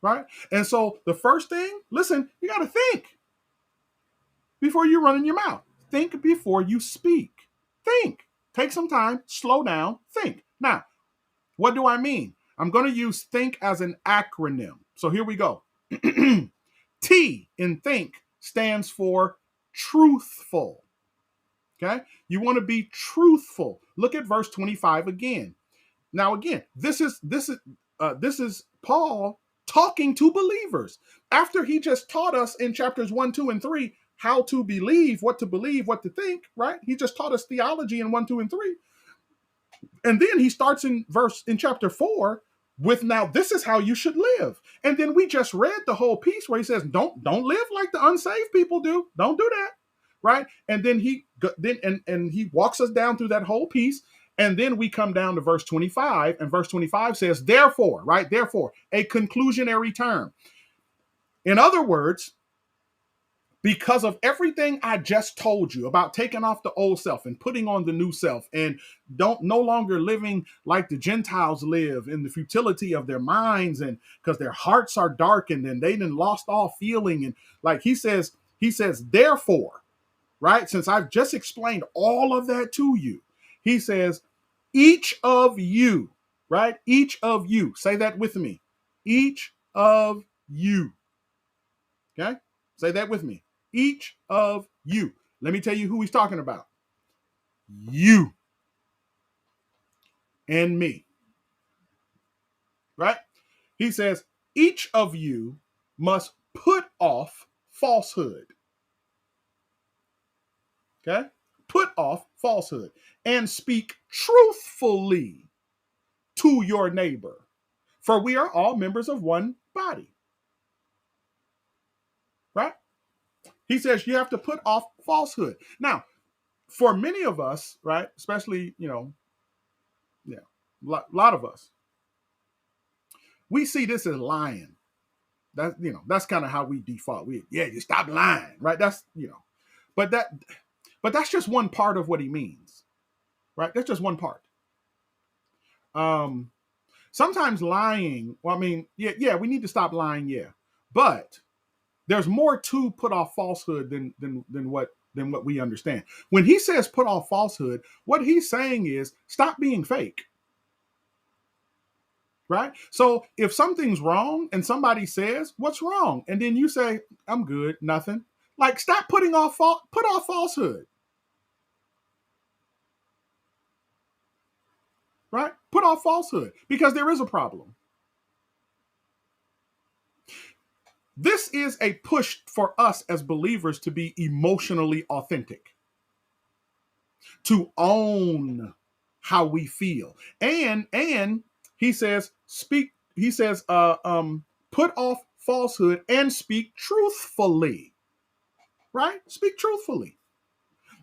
right? And so the first thing, listen, you got to think before you run in your mouth. Think before you speak. Think. Take some time, slow down, think. Now, what do I mean? I'm going to use think as an acronym. So here we go. T in think stands for truthful. Okay? You want to be truthful. Look at verse 25 again. Now, again, this is Paul talking to believers after he just taught us in chapters 1, 2, and 3 how to believe, what to think, right? He just taught us theology in 1, 2, and 3. And then he starts in chapter 4 with, now this is how you should live. And then we just read the whole piece where he says, don't live like the unsaved people do. Don't do that. Right? And then he walks us down through that whole piece. And then we come down to verse 25, and verse 25 says, therefore, right? Therefore, a conclusionary term. In other words, because of everything I just told you about taking off the old self and putting on the new self, and no longer living like the Gentiles live in the futility of their minds, and because their hearts are darkened and they done lost all feeling. And like he says, therefore, right? Since I've just explained all of that to you, he says, each of you, right? Each of you, say that with me. Each of you. Okay? Say that with me. Each of you. Let me tell you who he's talking about. You and me. Right? He says, each of you must put off falsehood. Okay? Put off falsehood and speak truthfully to your neighbor, for we are all members of one body. Right? He says you have to put off falsehood. Now, for many of us, right, especially, a lot of us, we see this as lying. That's kind of how we default. You stop lying, right? But that's just one part of what he means, right? That's just one part. Sometimes lying, well, I mean, we need to stop lying, but there's more to put off falsehood than what we understand. When he says put off falsehood, what he's saying is stop being fake. Right? So if something's wrong and somebody says, what's wrong? And then you say, I'm good, nothing. Like, stop put off falsehood. Right? Put off falsehood, because there is a problem. This is a push for us as believers to be emotionally authentic, to own how we feel. And he says, put off falsehood and speak truthfully. Right? Speak truthfully.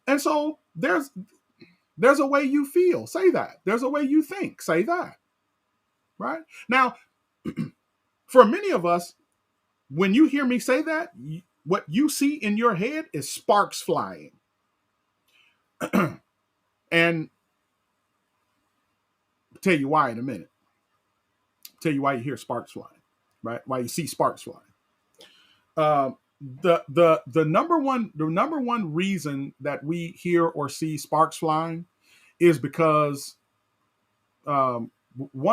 And so there's a way you feel. Say that. There's a way you think. Say that. Right? Now, for many of us, When you hear me say that, what you see in your head is sparks flying. And I'll tell you why in a minute. I'll tell you why you hear sparks flying, right? Why you see sparks flying. The number one reason that we hear or see sparks flying is because one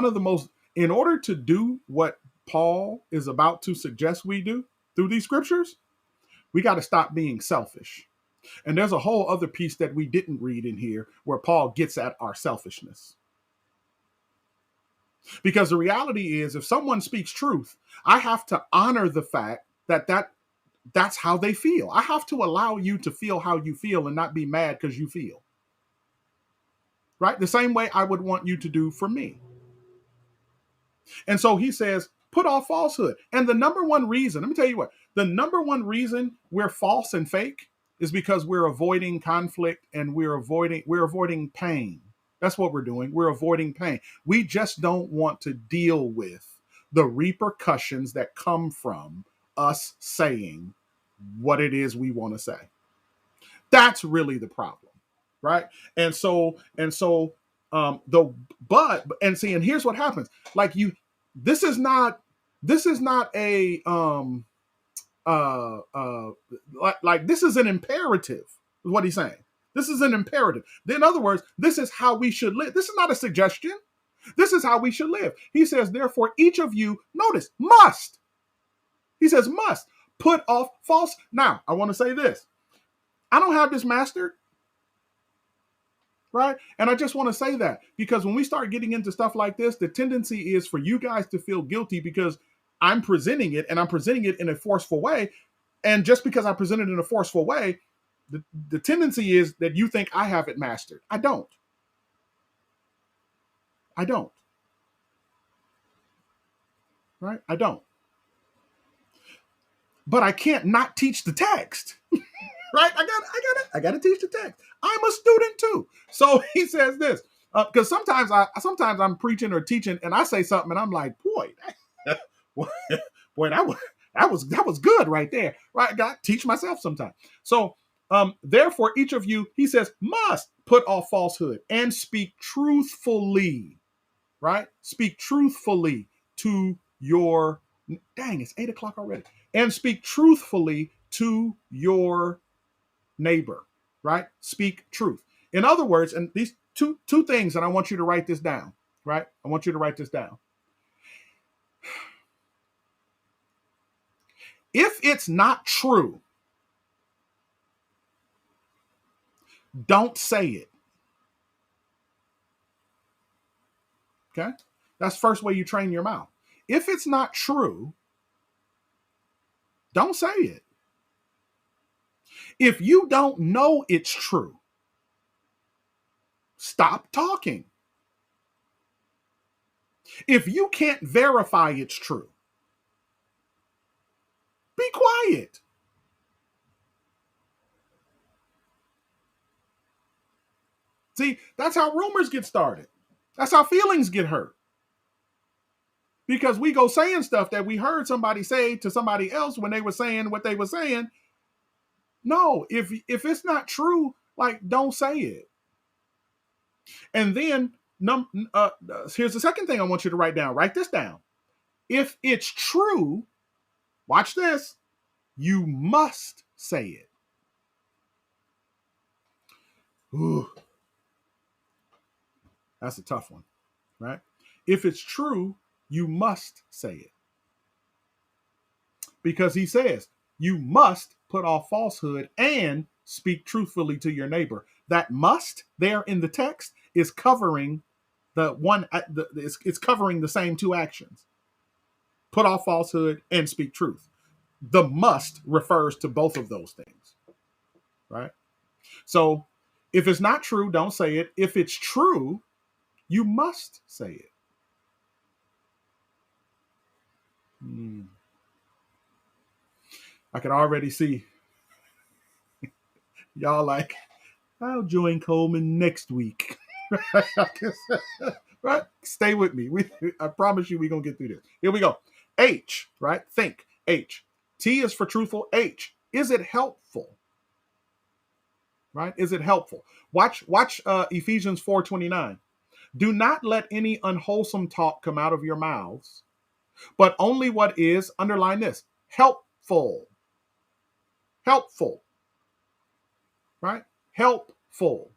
of the most, in order to do what Paul is about to suggest we do through these scriptures, we got to stop being selfish. And there's a whole other piece that we didn't read in here where Paul gets at our selfishness. Because the reality is, if someone speaks truth, I have to honor the fact that's how they feel. I have to allow you to feel how you feel and not be mad because you feel. Right? The same way I would want you to do for me. And so he says, put off falsehood. And the number one reason, let me tell you what, the number one reason we're false and fake is because we're avoiding conflict and we're avoiding pain. That's what we're doing. We're avoiding pain. We just don't want to deal with the repercussions that come from us saying what it is we want to say. That's really the problem, right? And here's what happens. Like this is not a like this is an imperative, is what he's saying. This is an imperative. In other words, this is how we should live. This is not a suggestion. This is how we should live. He says, therefore, each of you, notice, must. He says, must put off false. Now, I want to say this. I don't have this mastered, right? And I just want to say that because when we start getting into stuff like this, the tendency is for you guys to feel guilty because I'm presenting it and I'm presenting it in a forceful way. And just because I present it in a forceful way, the tendency is that you think I have it mastered. I don't. Right? I don't. But I can't not teach the text. Right? I got to teach the text. I'm a student too. So he says this because sometimes I'm preaching or teaching and I say something and I'm like, boy, that was good right there. Right? I got to teach myself sometimes. So therefore, each of you, he says, must put off falsehood and speak truthfully. Right? Speak truthfully to your, dang, it's 8:00 already. And speak truthfully to your neighbor, right? Speak truth. In other words, and these two things, and I want you to write this down, right? I want you to write this down. If it's not true, don't say it. Okay? That's the first way you train your mouth. If it's not true, don't say it. If you don't know it's true, stop talking. If you can't verify it's true, be quiet. See, that's how rumors get started. That's how feelings get hurt. Because we go saying stuff that we heard somebody say to somebody else when they were saying what they were saying. No, if it's not true, like, don't say it. And then here's the second thing I want you to write down. Write this down. If it's true, watch this, you must say it. Ooh. That's a tough one, right? If it's true, you must say it. Because he says, you must put off falsehood and speak truthfully to your neighbor. That must there in the text is covering it's covering the same two actions. Put off falsehood and speak truth. The must refers to both of those things, right? So if it's not true, don't say it. If it's true, you must say it. I can already see y'all like, I'll join Coleman next week. Right? Stay with me. I promise you we're going to get through this. Here we go. H, right? Think. H. T is for truthful. H. Is it helpful? Right? Is it helpful? Watch Ephesians 4:29. Do not let any unwholesome talk come out of your mouths, but only what is, underline this, helpful. Helpful. Right? Helpful.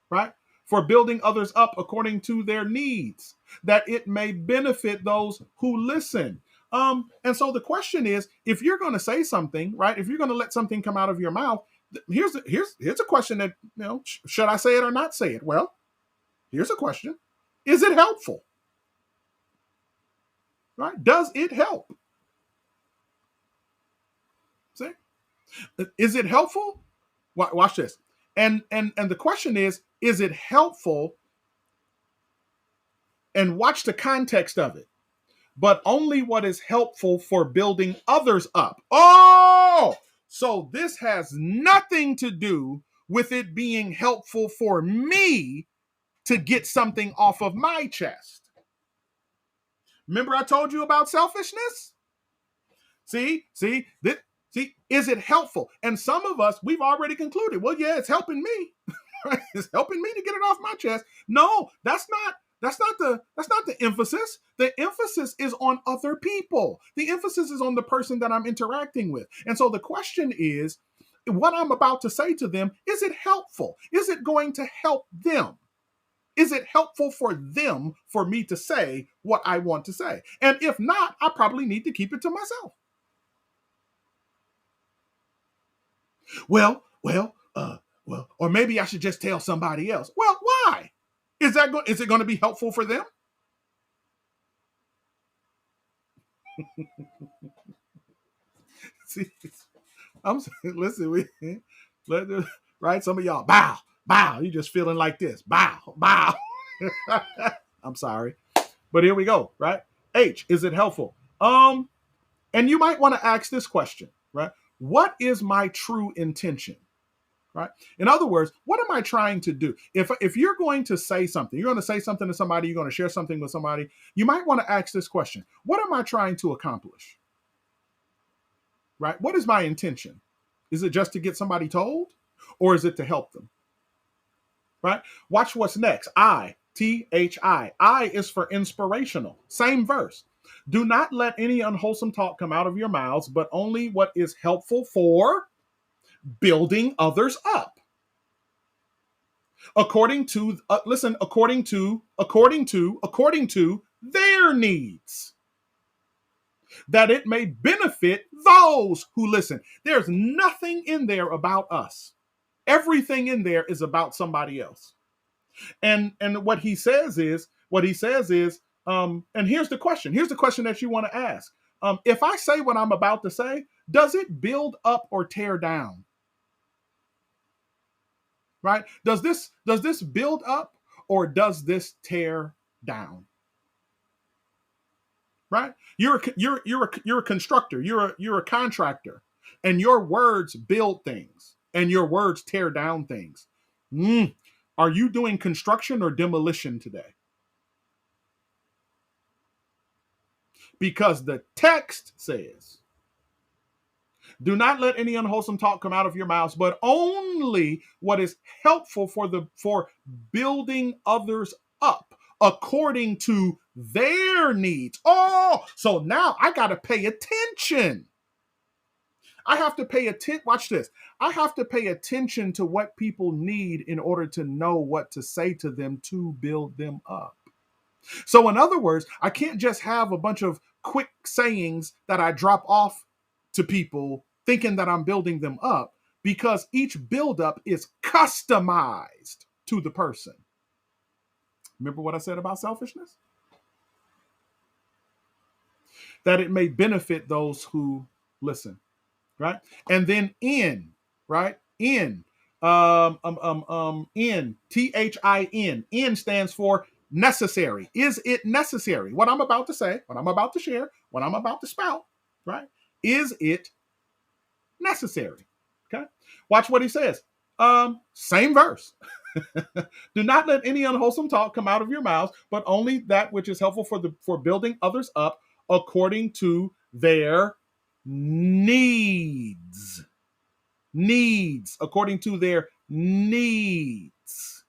Right? For building others up according to their needs, that it may benefit those who listen. And so the question is, if you're going to say something, right? If you're going to let something come out of your mouth, here's a question that, should I say it or not say it? Well, here's a question: is it helpful? Right? Does it help? See, is it helpful? Watch this. And the question is it helpful? And watch the context of it. But only what is helpful for building others up. Oh, so this has nothing to do with it being helpful for me to get something off of my chest. Remember I told you about selfishness? See, is it helpful? And some of us, we've already concluded, well, yeah, it's helping me. It's helping me to get it off my chest. No, that's not the emphasis. The emphasis is on other people. The emphasis is on the person that I'm interacting with. And so the question is, what I'm about to say to them, is it helpful? Is it going to help them? Is it helpful for them for me to say what I want to say? And if not, I probably need to keep it to myself. Well, or maybe I should just tell somebody else. Well, why? Is it going to be helpful for them? See, listen, right? Some of y'all bow. You just feeling like this, bow. I'm sorry, but here we go. Right? H, is it helpful? And you might want to ask this question, right? What is my true intention? Right? In other words, what am I trying to do? If you're going to say something, you're going to say something to somebody, you're going to share something with somebody, you might want to ask this question: what am I trying to accomplish? Right? What is my intention? Is it just to get somebody told, or is it to help them? Right? Watch what's next. I, T-H-I. I is for inspirational. Same verse. Do not let any unwholesome talk come out of your mouths, but only what is helpful for building others up. According to their needs, that it may benefit those who listen. There's nothing in there about us. Everything in there is about somebody else. And what he says is, and here's the question. Here's the question that you want to ask. If I say what I'm about to say, does it build up or tear down? Right? Does this build up or does this tear down? Right? You're a constructor. You're a contractor, and your words build things, and your words tear down things. Are you doing construction or demolition today? Because the text says, do not let any unwholesome talk come out of your mouths, but only what is helpful for building others up according to their needs. Oh, so now I got to pay attention. I have to pay attention. Watch this. I have to pay attention to what people need in order to know what to say to them to build them up. So in other words, I can't just have a bunch of quick sayings that I drop off to people thinking that I'm building them up, because each buildup is customized to the person. Remember what I said about selfishness? That it may benefit those who listen, right? And then right? N, T-H-I-N. N stands for necessary. Is it necessary? What I'm about to say, what I'm about to share, what I'm about to spout, right? Is it necessary? Okay. Watch what he says. Same verse. Do not let any unwholesome talk come out of your mouths, but only that which is helpful for building others up according to their needs, according to their needs.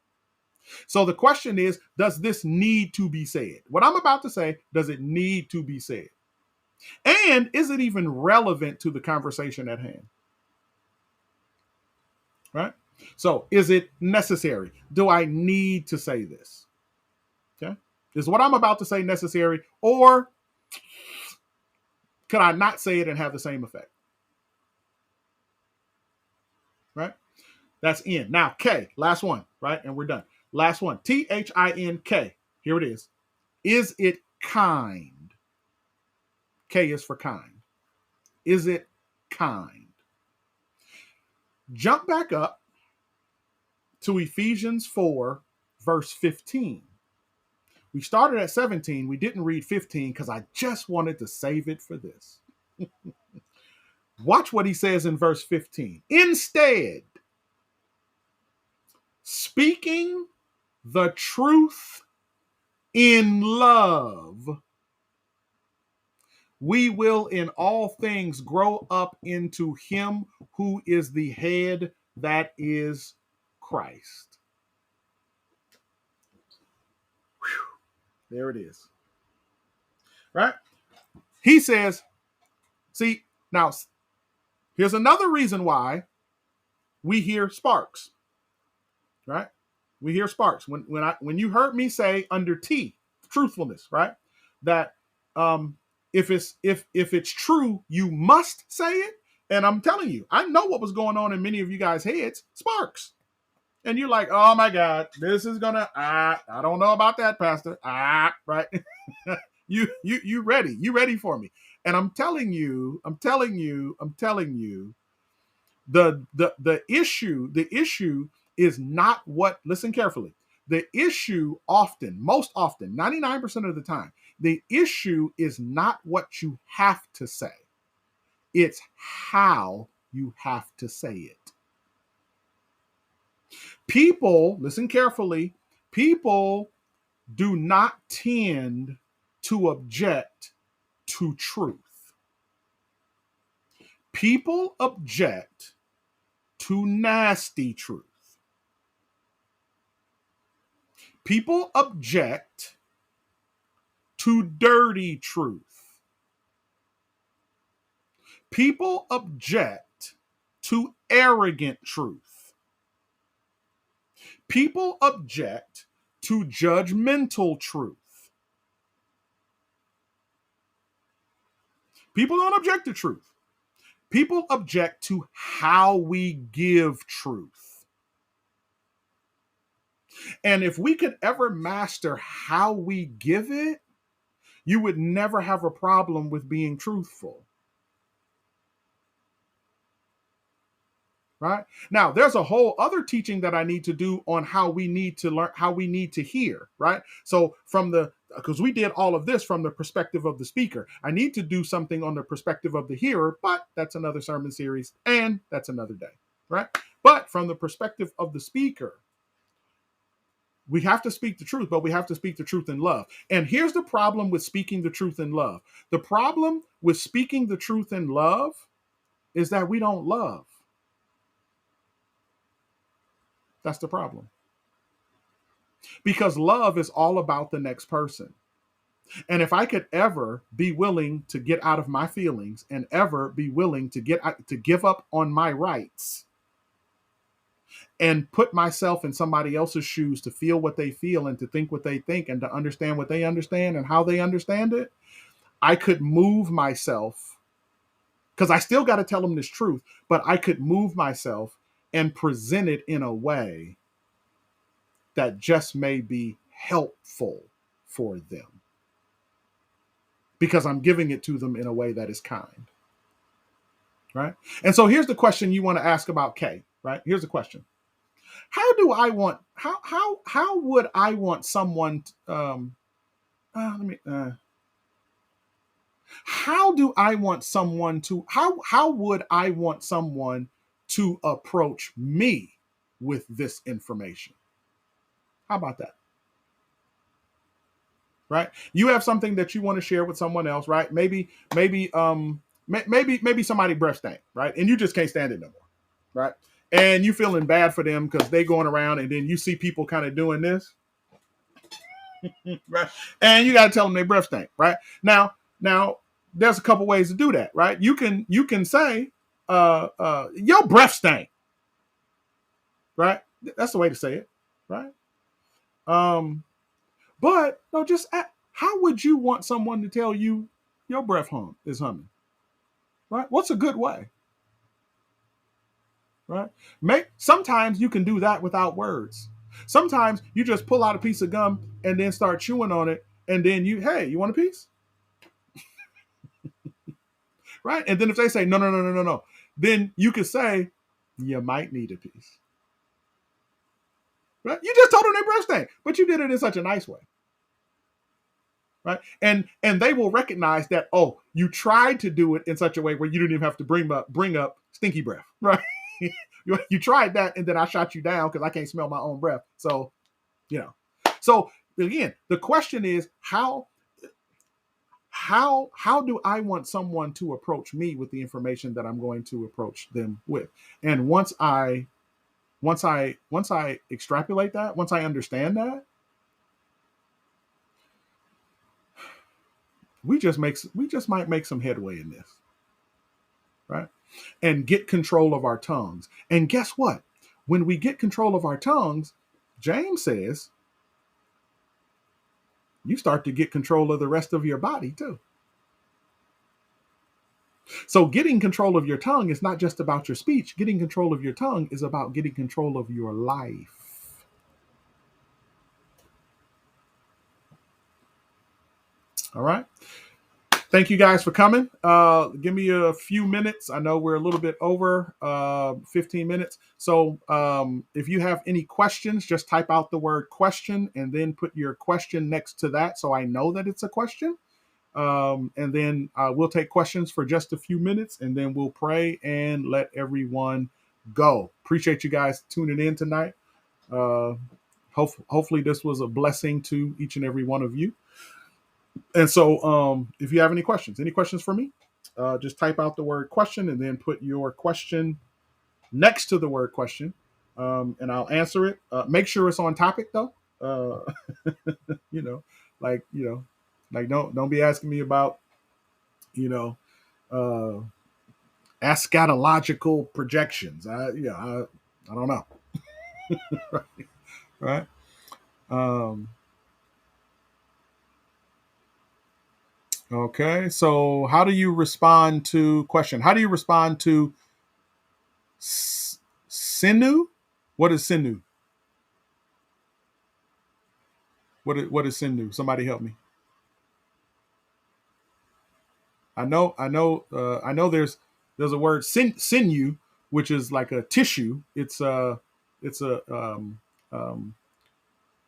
So the question is, does this need to be said? What I'm about to say, does it need to be said? And is it even relevant to the conversation at hand? Right? So is it necessary? Do I need to say this? Okay. Is what I'm about to say necessary, or could I not say it and have the same effect? Right? That's N. Now, K, last one, right? And we're done. Last one. THINK. Here it is. Is it kind? K is for kind. Is it kind? Jump back up to Ephesians 4, verse 15. We started at 17. We didn't read 15 because I just wanted to save it for this. Watch what he says in verse 15. Instead, speaking the truth in love, we will in all things grow up into him who is the head, that is Christ. Whew. There it is. Right? He says, see, now here's another reason why we hear sparks. Right? We hear sparks. When you heard me say under T, truthfulness, right? That if it's true, you must say it. And I'm telling you, I know what was going on in many of you guys' heads, sparks. And you're like, oh my God, this is gonna, I don't know about that, Pastor. Right. you ready. You ready for me. And I'm telling you, the issue is not what, listen carefully. The issue most often, 99% of the time, the issue is not what you have to say. It's how you have to say it. People, listen carefully, people do not tend to object to truth. People object to nasty truth. People object to dirty truth. People object to arrogant truth. People object to judgmental truth. People don't object to truth. People object to how we give truth. And if we could ever master how we give it, you would never have a problem with being truthful. Right? Now, there's a whole other teaching that I need to do on how we need to learn, how we need to hear, right? So because we did all of this from the perspective of the speaker, I need to do something on the perspective of the hearer, but that's another sermon series and that's another day, right? But from the perspective of the speaker, we have to speak the truth, but we have to speak the truth in love. And here's the problem with speaking the truth in love. The problem with speaking the truth in love is that we don't love. That's the problem. Because love is all about the next person. And if I could ever be willing to get out of my feelings and ever be willing to give up on my rights and put myself in somebody else's shoes to feel what they feel and to think what they think and to understand what they understand and how they understand it, I could move myself, because I still got to tell them this truth, but I could move myself and present it in a way that just may be helpful for them, because I'm giving it to them in a way that is kind. Right? And so here's the question you want to ask about K, right? Here's the question. How would I want someone how would I want someone to approach me with this information? How about that? Right? You have something that you want to share with someone else, right? Maybe maybe somebody breath stank, right? And you just can't stand it no more, right? And you feeling bad for them because they going around, and then you see people kind of doing this, right? And you got to tell them they breath stink, right? Now, there's a couple ways to do that, right? You can say, your breath stink, right? That's the way to say it, right? Um, but no, just how would you want someone to tell you your breath is humming, right? What's a good way, right? Sometimes you can do that without words. Sometimes you just pull out a piece of gum and then start chewing on it, and then hey, you want a piece, right? And then if they say no, no, no, no, no, no, then you could say you might need a piece, right? You just told them they breath stank, but you did it in such a nice way, right? And they will recognize that, oh, you tried to do it in such a way where you didn't even have to bring up stinky breath, right? You tried that, and then I shot you down because I can't smell my own breath. So, you know. So again, the question is how do I want someone to approach me with the information that I'm going to approach them with? And once I extrapolate that, once I understand that, we just might make some headway in this, right? And get control of our tongues. And guess what? When we get control of our tongues, James says, you start to get control of the rest of your body too. So getting control of your tongue is not just about your speech. Getting control of your tongue is about getting control of your life. All right. Thank you guys for coming. Give me a few minutes. I know we're a little bit over 15 minutes. So if you have any questions, just type out the word question and then put your question next to that so I know that it's a question. And then we'll take questions for just a few minutes, and then we'll pray and let everyone go. Appreciate you guys tuning in tonight. Hopefully this was a blessing to each and every one of you. And so if you have any questions for me, just type out the word question and then put your question next to the word question, and I'll answer it. Make sure it's on topic though. you know, like, like don't be asking me about, you know, uh, eschatological projections. I don't know. right. Right. Um, okay. So how do you respond to question? How do you respond to Sinu? What is Sinu? What is Sinu? Somebody help me. I know there's a word sinew, which is like a tissue. It's a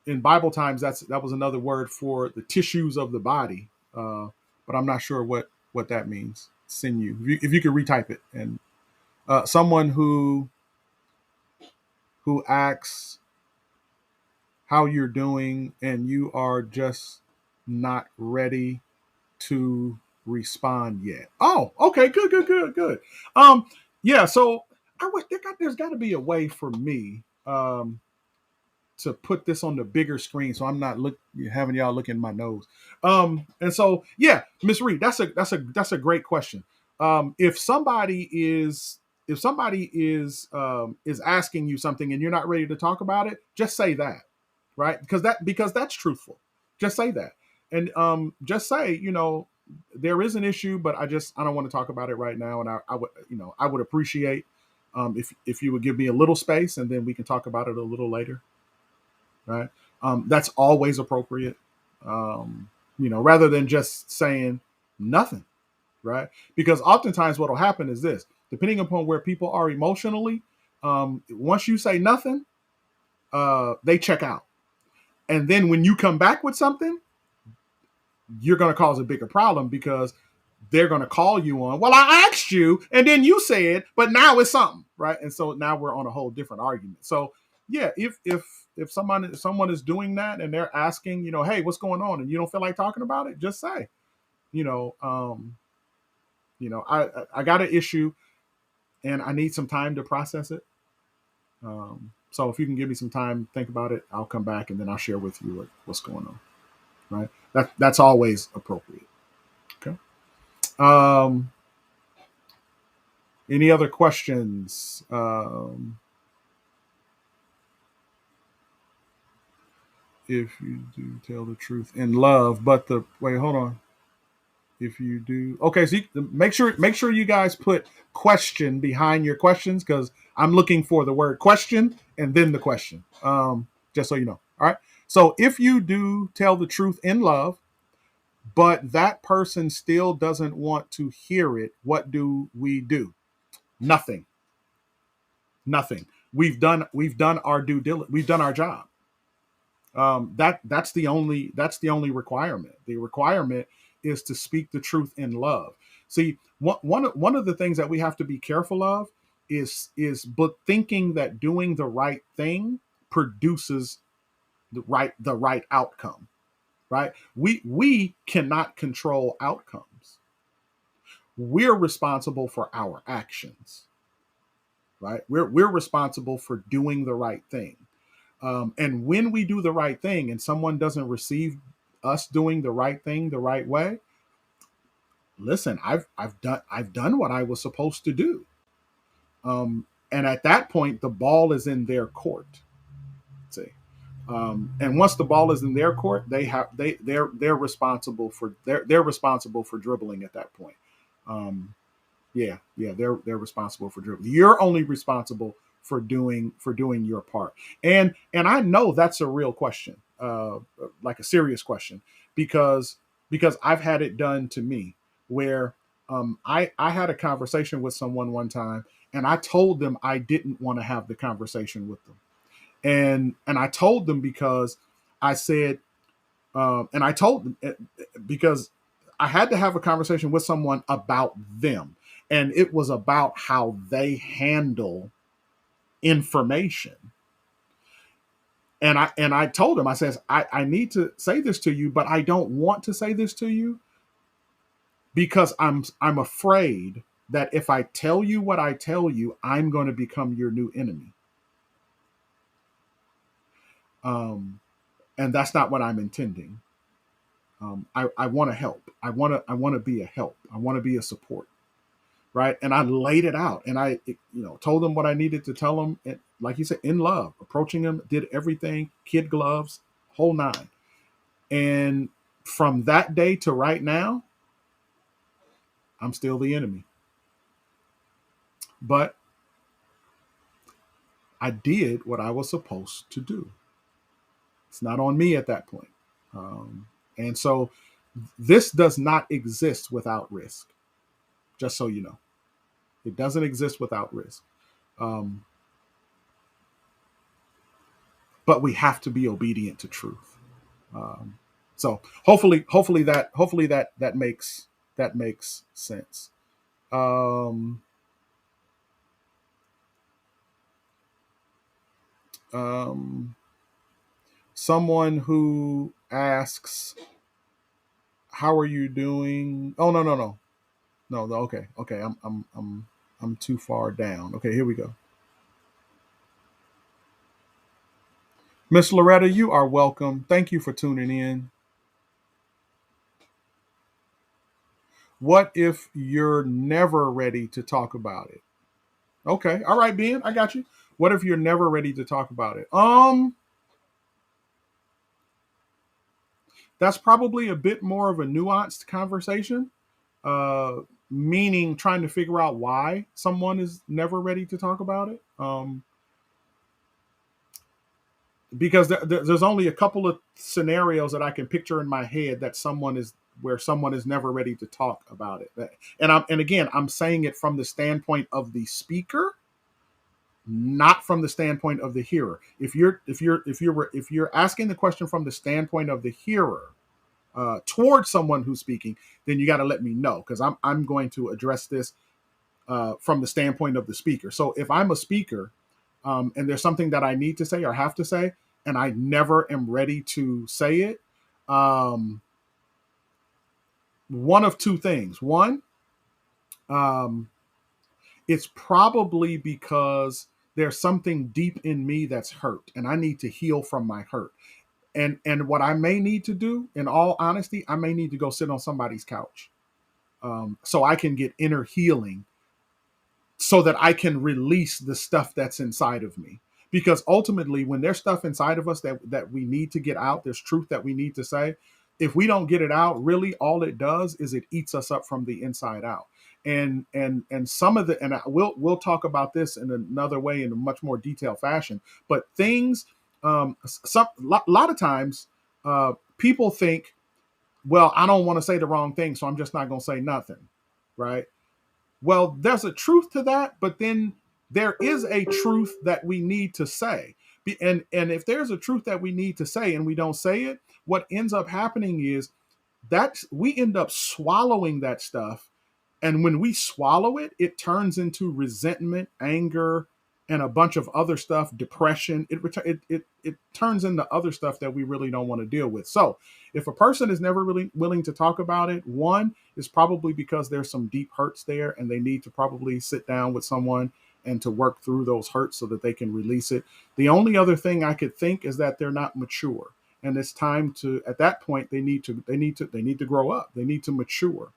in Bible times that was another word for the tissues of the body. But I'm not sure what that means. Sinew. If you could retype it, and someone who asks how you're doing and you are just not ready to respond yet. Oh, okay, good, good, good, good. Yeah. So there's got to be a way for me to put this on the bigger screen, so I'm not having y'all look in my nose. And so yeah, Miss Reed, that's a great question. If somebody is asking you something and you're not ready to talk about it, just say that, right? Because that's truthful. Just say that, and just say, there is an issue, but I don't want to talk about it right now, and I would appreciate if you would give me a little space, and then we can talk about it a little later, right? That's always appropriate, rather than just saying nothing, right? Because oftentimes what will happen is this: depending upon where people are emotionally, once you say nothing, they check out. And then when you come back with something, you're going to cause a bigger problem because they're going to call you on, well, I asked you and then you said, but now it's something, right? And so now we're on a whole different argument. So yeah, if someone is doing that and they're asking, hey, what's going on? And you don't feel like talking about it, just say, you know, um, I got an issue and I need some time to process it. So if you can give me some time, think about it, I'll come back and then I'll share with you what's going on. Right. That's always appropriate. Okay. Um, any other questions? If you do tell the truth in love, but the wait, hold on. If you do, okay, so make sure you guys put question behind your questions because I'm looking for the word question and then the question. Just so you know. All right. So if you do tell the truth in love, but that person still doesn't want to hear it, what do we do? Nothing. Nothing. We've done our due diligence. We've done our job. That's the only requirement. The requirement is to speak the truth in love. See, one of the things that we have to be careful of but thinking that doing the right thing produces the right outcome. Right? We cannot control outcomes. We're responsible for our actions. Right? We're responsible for doing the right thing. And when we do the right thing and someone doesn't receive us doing the right thing the right way, listen, I've done what I was supposed to do. And at that point, the ball is in their court. See, and once the ball is in their court, they're responsible for they're responsible for dribbling at that point. Um, yeah, they're responsible for dribbling. You're only responsible for doing your part. And I know that's a real question, like a serious question, because I've had it done to me where I had a conversation with someone one time, and I told them I didn't want to have the conversation with them, and I told them because I said, and I told them because I had to have a conversation with someone about them, and it was about how they handle information. And I told him, I says, I need to say this to you, but I don't want to say this to you because I'm afraid that if I tell you what I tell you, I'm going to become your new enemy. Um, and that's not what I'm intending. I want to help. I want to be a help. I want to be a support. Right. And I laid it out, and told them what I needed to tell them. And like you said, in love, approaching them, did everything, kid gloves, whole nine. And from that day to right now, I'm still the enemy. But I did what I was supposed to do. It's not on me at that point. And so this does not exist without risk, just so you know. It doesn't exist without risk. Um, but we have to be obedient to truth. Um, so hopefully that makes sense. Um, um, Someone who asks, "How are you doing?" Oh, no. Okay. I'm too far down. Okay, here we go. Miss Loretta, you are welcome. Thank you for tuning in. What if you're never ready to talk about it? Okay, all right, Ben, I got you. What if you're never ready to talk about it? That's probably a bit more of a nuanced conversation. Uh, Meaning trying to figure out why someone is never ready to talk about it. Because there's only a couple of scenarios that I can picture in my head that someone is where someone is never ready to talk about it. And again, I'm saying it from the standpoint of the speaker, not from the standpoint of the hearer. If you're asking the question from the standpoint of the hearer, towards someone who's speaking, then you got to let me know, because I'm going to address this from the standpoint of the speaker. So if I'm a speaker, and there's something that I need to say or have to say, and I never am ready to say it, um, one of two things. One, Um, it's probably because there's something deep in me that's hurt, and I need to heal from my hurt. And what I may need to do, in all honesty, I may need to go sit on somebody's couch, so I can get inner healing, so that I can release the stuff that's inside of me. Because ultimately, when there's stuff inside of us that we need to get out, there's truth that we need to say. If we don't get it out, really all it does is it eats us up from the inside out. And some of the, and we'll talk about this in another way in a much more detailed fashion. But things, some lot of times, people think, well, I don't want to say the wrong thing, so I'm just not going to say nothing, right? Well, there's a truth to that, but then there is a truth that we need to say. And if there's a truth that we need to say and we don't say it, what ends up happening is that we end up swallowing that stuff, and when we swallow it, it turns into resentment, anger, and a bunch of other stuff, depression. It turns into other stuff that we really don't want to deal with. So if a person is never really willing to talk about it, one is probably because there's some deep hurts there, and they need to probably sit down with someone and to work through those hurts so that they can release it. The only other thing I could think is that they're not mature. And it's time to, at that point, they need to grow up. They need to mature,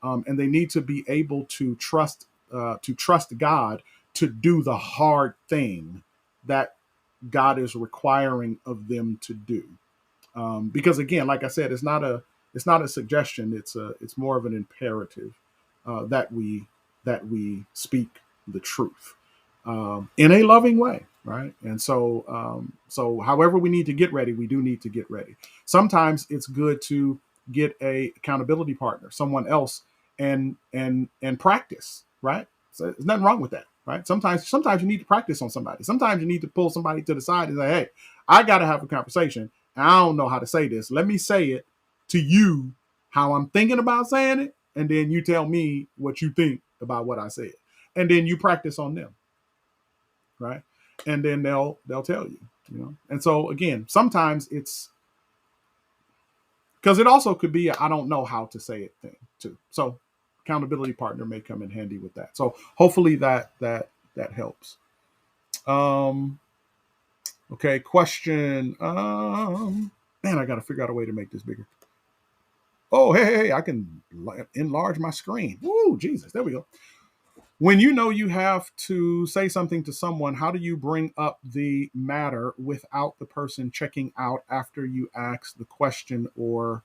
and they need to be able to trust God to do the hard thing that God is requiring of them to do. Because again, like I said, it's not a suggestion. It's more of an imperative, that we speak the truth, in a loving way, right? And so however we need to get ready, we do need to get ready. Sometimes it's good to get a accountability partner, someone else, and practice, right? So there's nothing wrong with that, right? Sometimes you need to practice on somebody. Sometimes you need to pull somebody to the side and say, hey, I got to have a conversation. I don't know how to say this. Let me say it to you how I'm thinking about saying it, and then you tell me what you think about what I said, and then you practice on them, right? And then they'll tell you, And so again, sometimes it's because it also could be I don't know how to say it thing too. So accountability partner may come in handy with that. So hopefully that helps. Um, okay, question. Man, I got to figure out a way to make this bigger. Oh, hey, I can enlarge my screen. Woo, Jesus, there we go. When you know you have to say something to someone, how do you bring up the matter without the person checking out after you ask the question or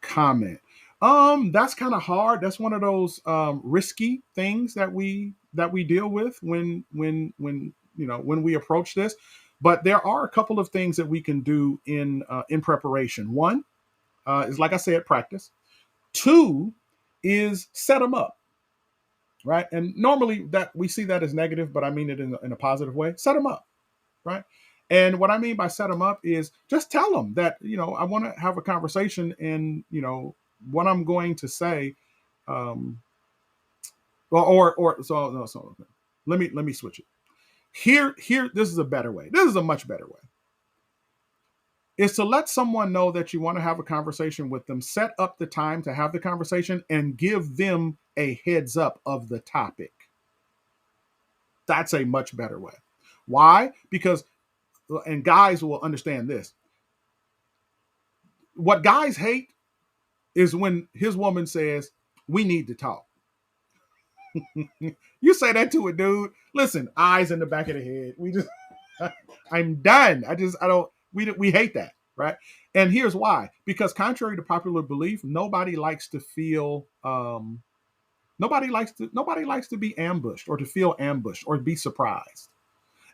comment? That's kind of hard. That's one of those risky things that we deal with when we approach this. But there are a couple of things that we can do in preparation. One is, like I said, practice. Two is set them up, right? And normally that we see that as negative, but I mean it in a positive way. Set them up, right? And what I mean by set them up is just tell them that I want to have a conversation, and what I'm going to say, or so no, so let me switch it. Here, this is a better way. This is a much better way. Is to let someone know that you want to have a conversation with them, set up the time to have the conversation, and give them a heads up of the topic. That's a much better way. Why? Because, and guys will understand this, what guys hate is when his woman says, we need to talk. You say that to a dude, listen, eyes in the back of the head. I'm done. I don't, we hate that, right? And here's why. Because contrary to popular belief, nobody likes to feel, nobody likes to be ambushed, or to feel ambushed, or be surprised.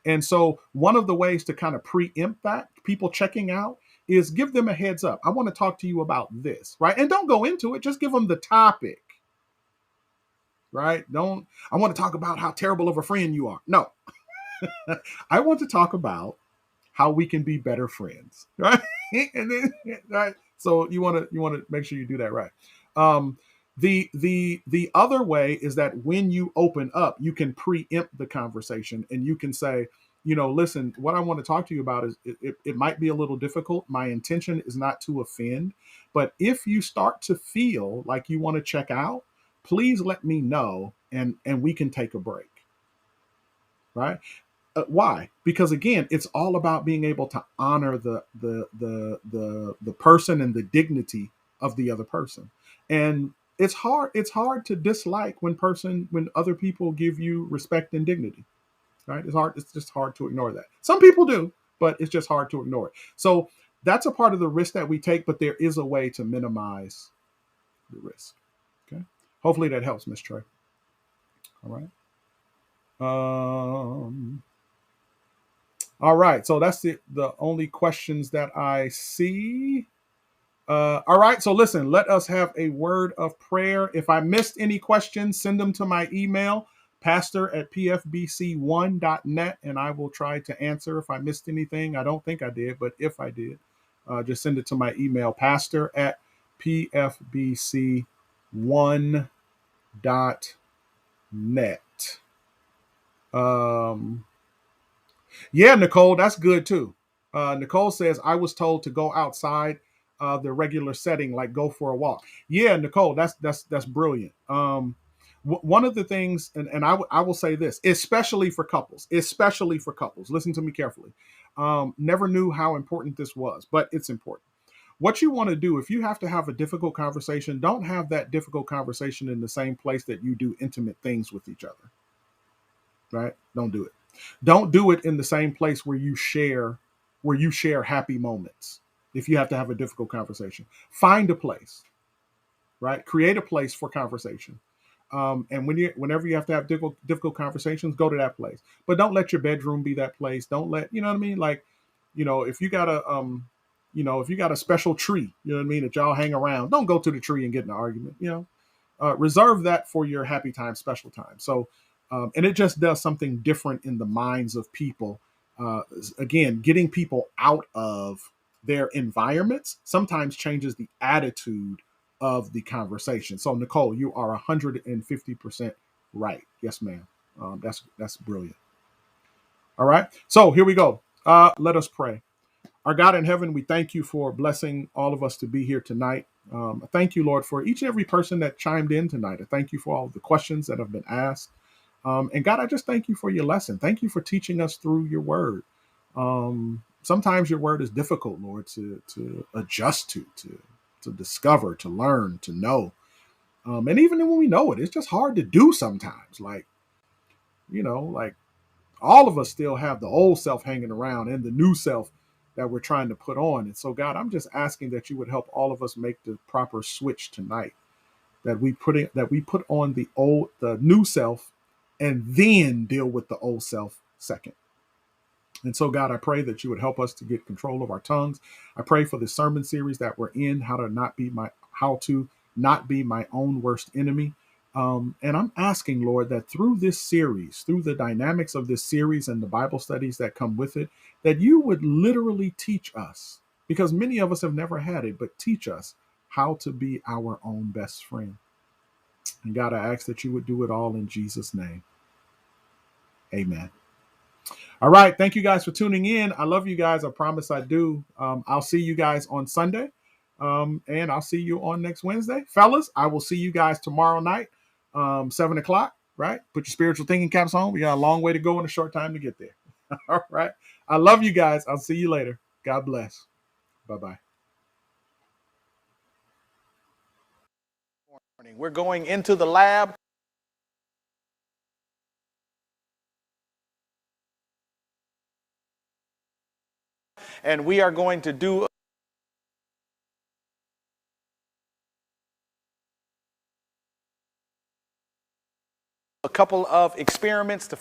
And so one of the ways to kind of preempt that, people checking out, is give them a heads up. I want to talk to you about this, right? And don't go into it, just give them the topic, right? I want to talk about how terrible of a friend you are. No, I want to talk about how we can be better friends, right? And then, right? So you want to make sure you do that right. The other way is that when you open up, you can preempt the conversation, and you can say, listen, what I want to talk to you about is it might be a little difficult. My intention is not to offend, but if you start to feel like you want to check out, please let me know, and we can take a break, right? Why? Because again, it's all about being able to honor the person and the dignity of the other person. And it's hard to dislike when other people give you respect and dignity, right? It's just hard to ignore that. Some people do, but it's just hard to ignore it. So that's a part of the risk that we take, but there is a way to minimize the risk. Okay. Hopefully that helps, Miss Trey. All right. Um, all right. So that's the only questions that I see. All right. So listen, let us have a word of prayer. If I missed any questions, send them to my email, pastor@pfbc1.net, and I will try to answer if I missed anything. I don't think I did, but if I did, just send it to my email, pastor@pfbc1.net. Um, Yeah, Nicole, that's good too. Nicole says, I was told to go outside the regular setting, like go for a walk. Yeah, Nicole, that's brilliant. One of the things, and I will say this, especially for couples, listen to me carefully. Never knew how important this was, but it's important. What you want to do, if you have to have a difficult conversation, don't have that difficult conversation in the same place that you do intimate things with each other, right? Don't do it. Don't do it in the same place where you share happy moments. If you have to have a difficult conversation, find a place, right? Create a place for conversation. And whenever you have to have difficult conversations, go to that place. But don't let your bedroom be that place. Don't let, you know what I mean? Like, if you got a special tree, you know what I mean, that y'all hang around, don't go to the tree and get in an argument. Reserve that for your happy time, special time. So, and it just does something different in the minds of people. Again, getting people out of their environments sometimes changes the attitude of the conversation. So, Nicole, you are 150% right. Yes, ma'am. That's brilliant. All right. So here we go. Let us pray. Our God in heaven, we thank you for blessing all of us to be here tonight. I thank you, Lord, for each and every person that chimed in tonight. I thank you for all of the questions that have been asked. And God, I just thank you for your lesson. Thank you for teaching us through your word. Sometimes your word is difficult, Lord, to adjust to discover, to learn, to know. And even when we know it, it's just hard to do sometimes. Like all of us still have the old self hanging around and the new self that we're trying to put on. And so, God, I'm just asking that you would help all of us make the proper switch tonight. That we put on the new self, and then deal with the old self second. And so, God, I pray that you would help us to get control of our tongues. I pray for the sermon series that we're in, how to not be my own worst enemy. And I'm asking, Lord, that through this series, through the dynamics of this series and the Bible studies that come with it, that you would literally teach us, because many of us have never had it, but teach us how to be our own best friend. And God, I ask that you would do it all in Jesus' name. Amen. All right. Thank you guys for tuning in. I love you guys. I promise I do. I'll see you guys on Sunday. And I'll see you on next Wednesday. Fellas, I will see you guys tomorrow night, 7 o'clock, right? Put your spiritual thinking caps on. We got a long way to go and a short time to get there. All right. I love you guys. I'll see you later. God bless. Bye-bye. We're going into the lab. And we are going to do a couple of experiments to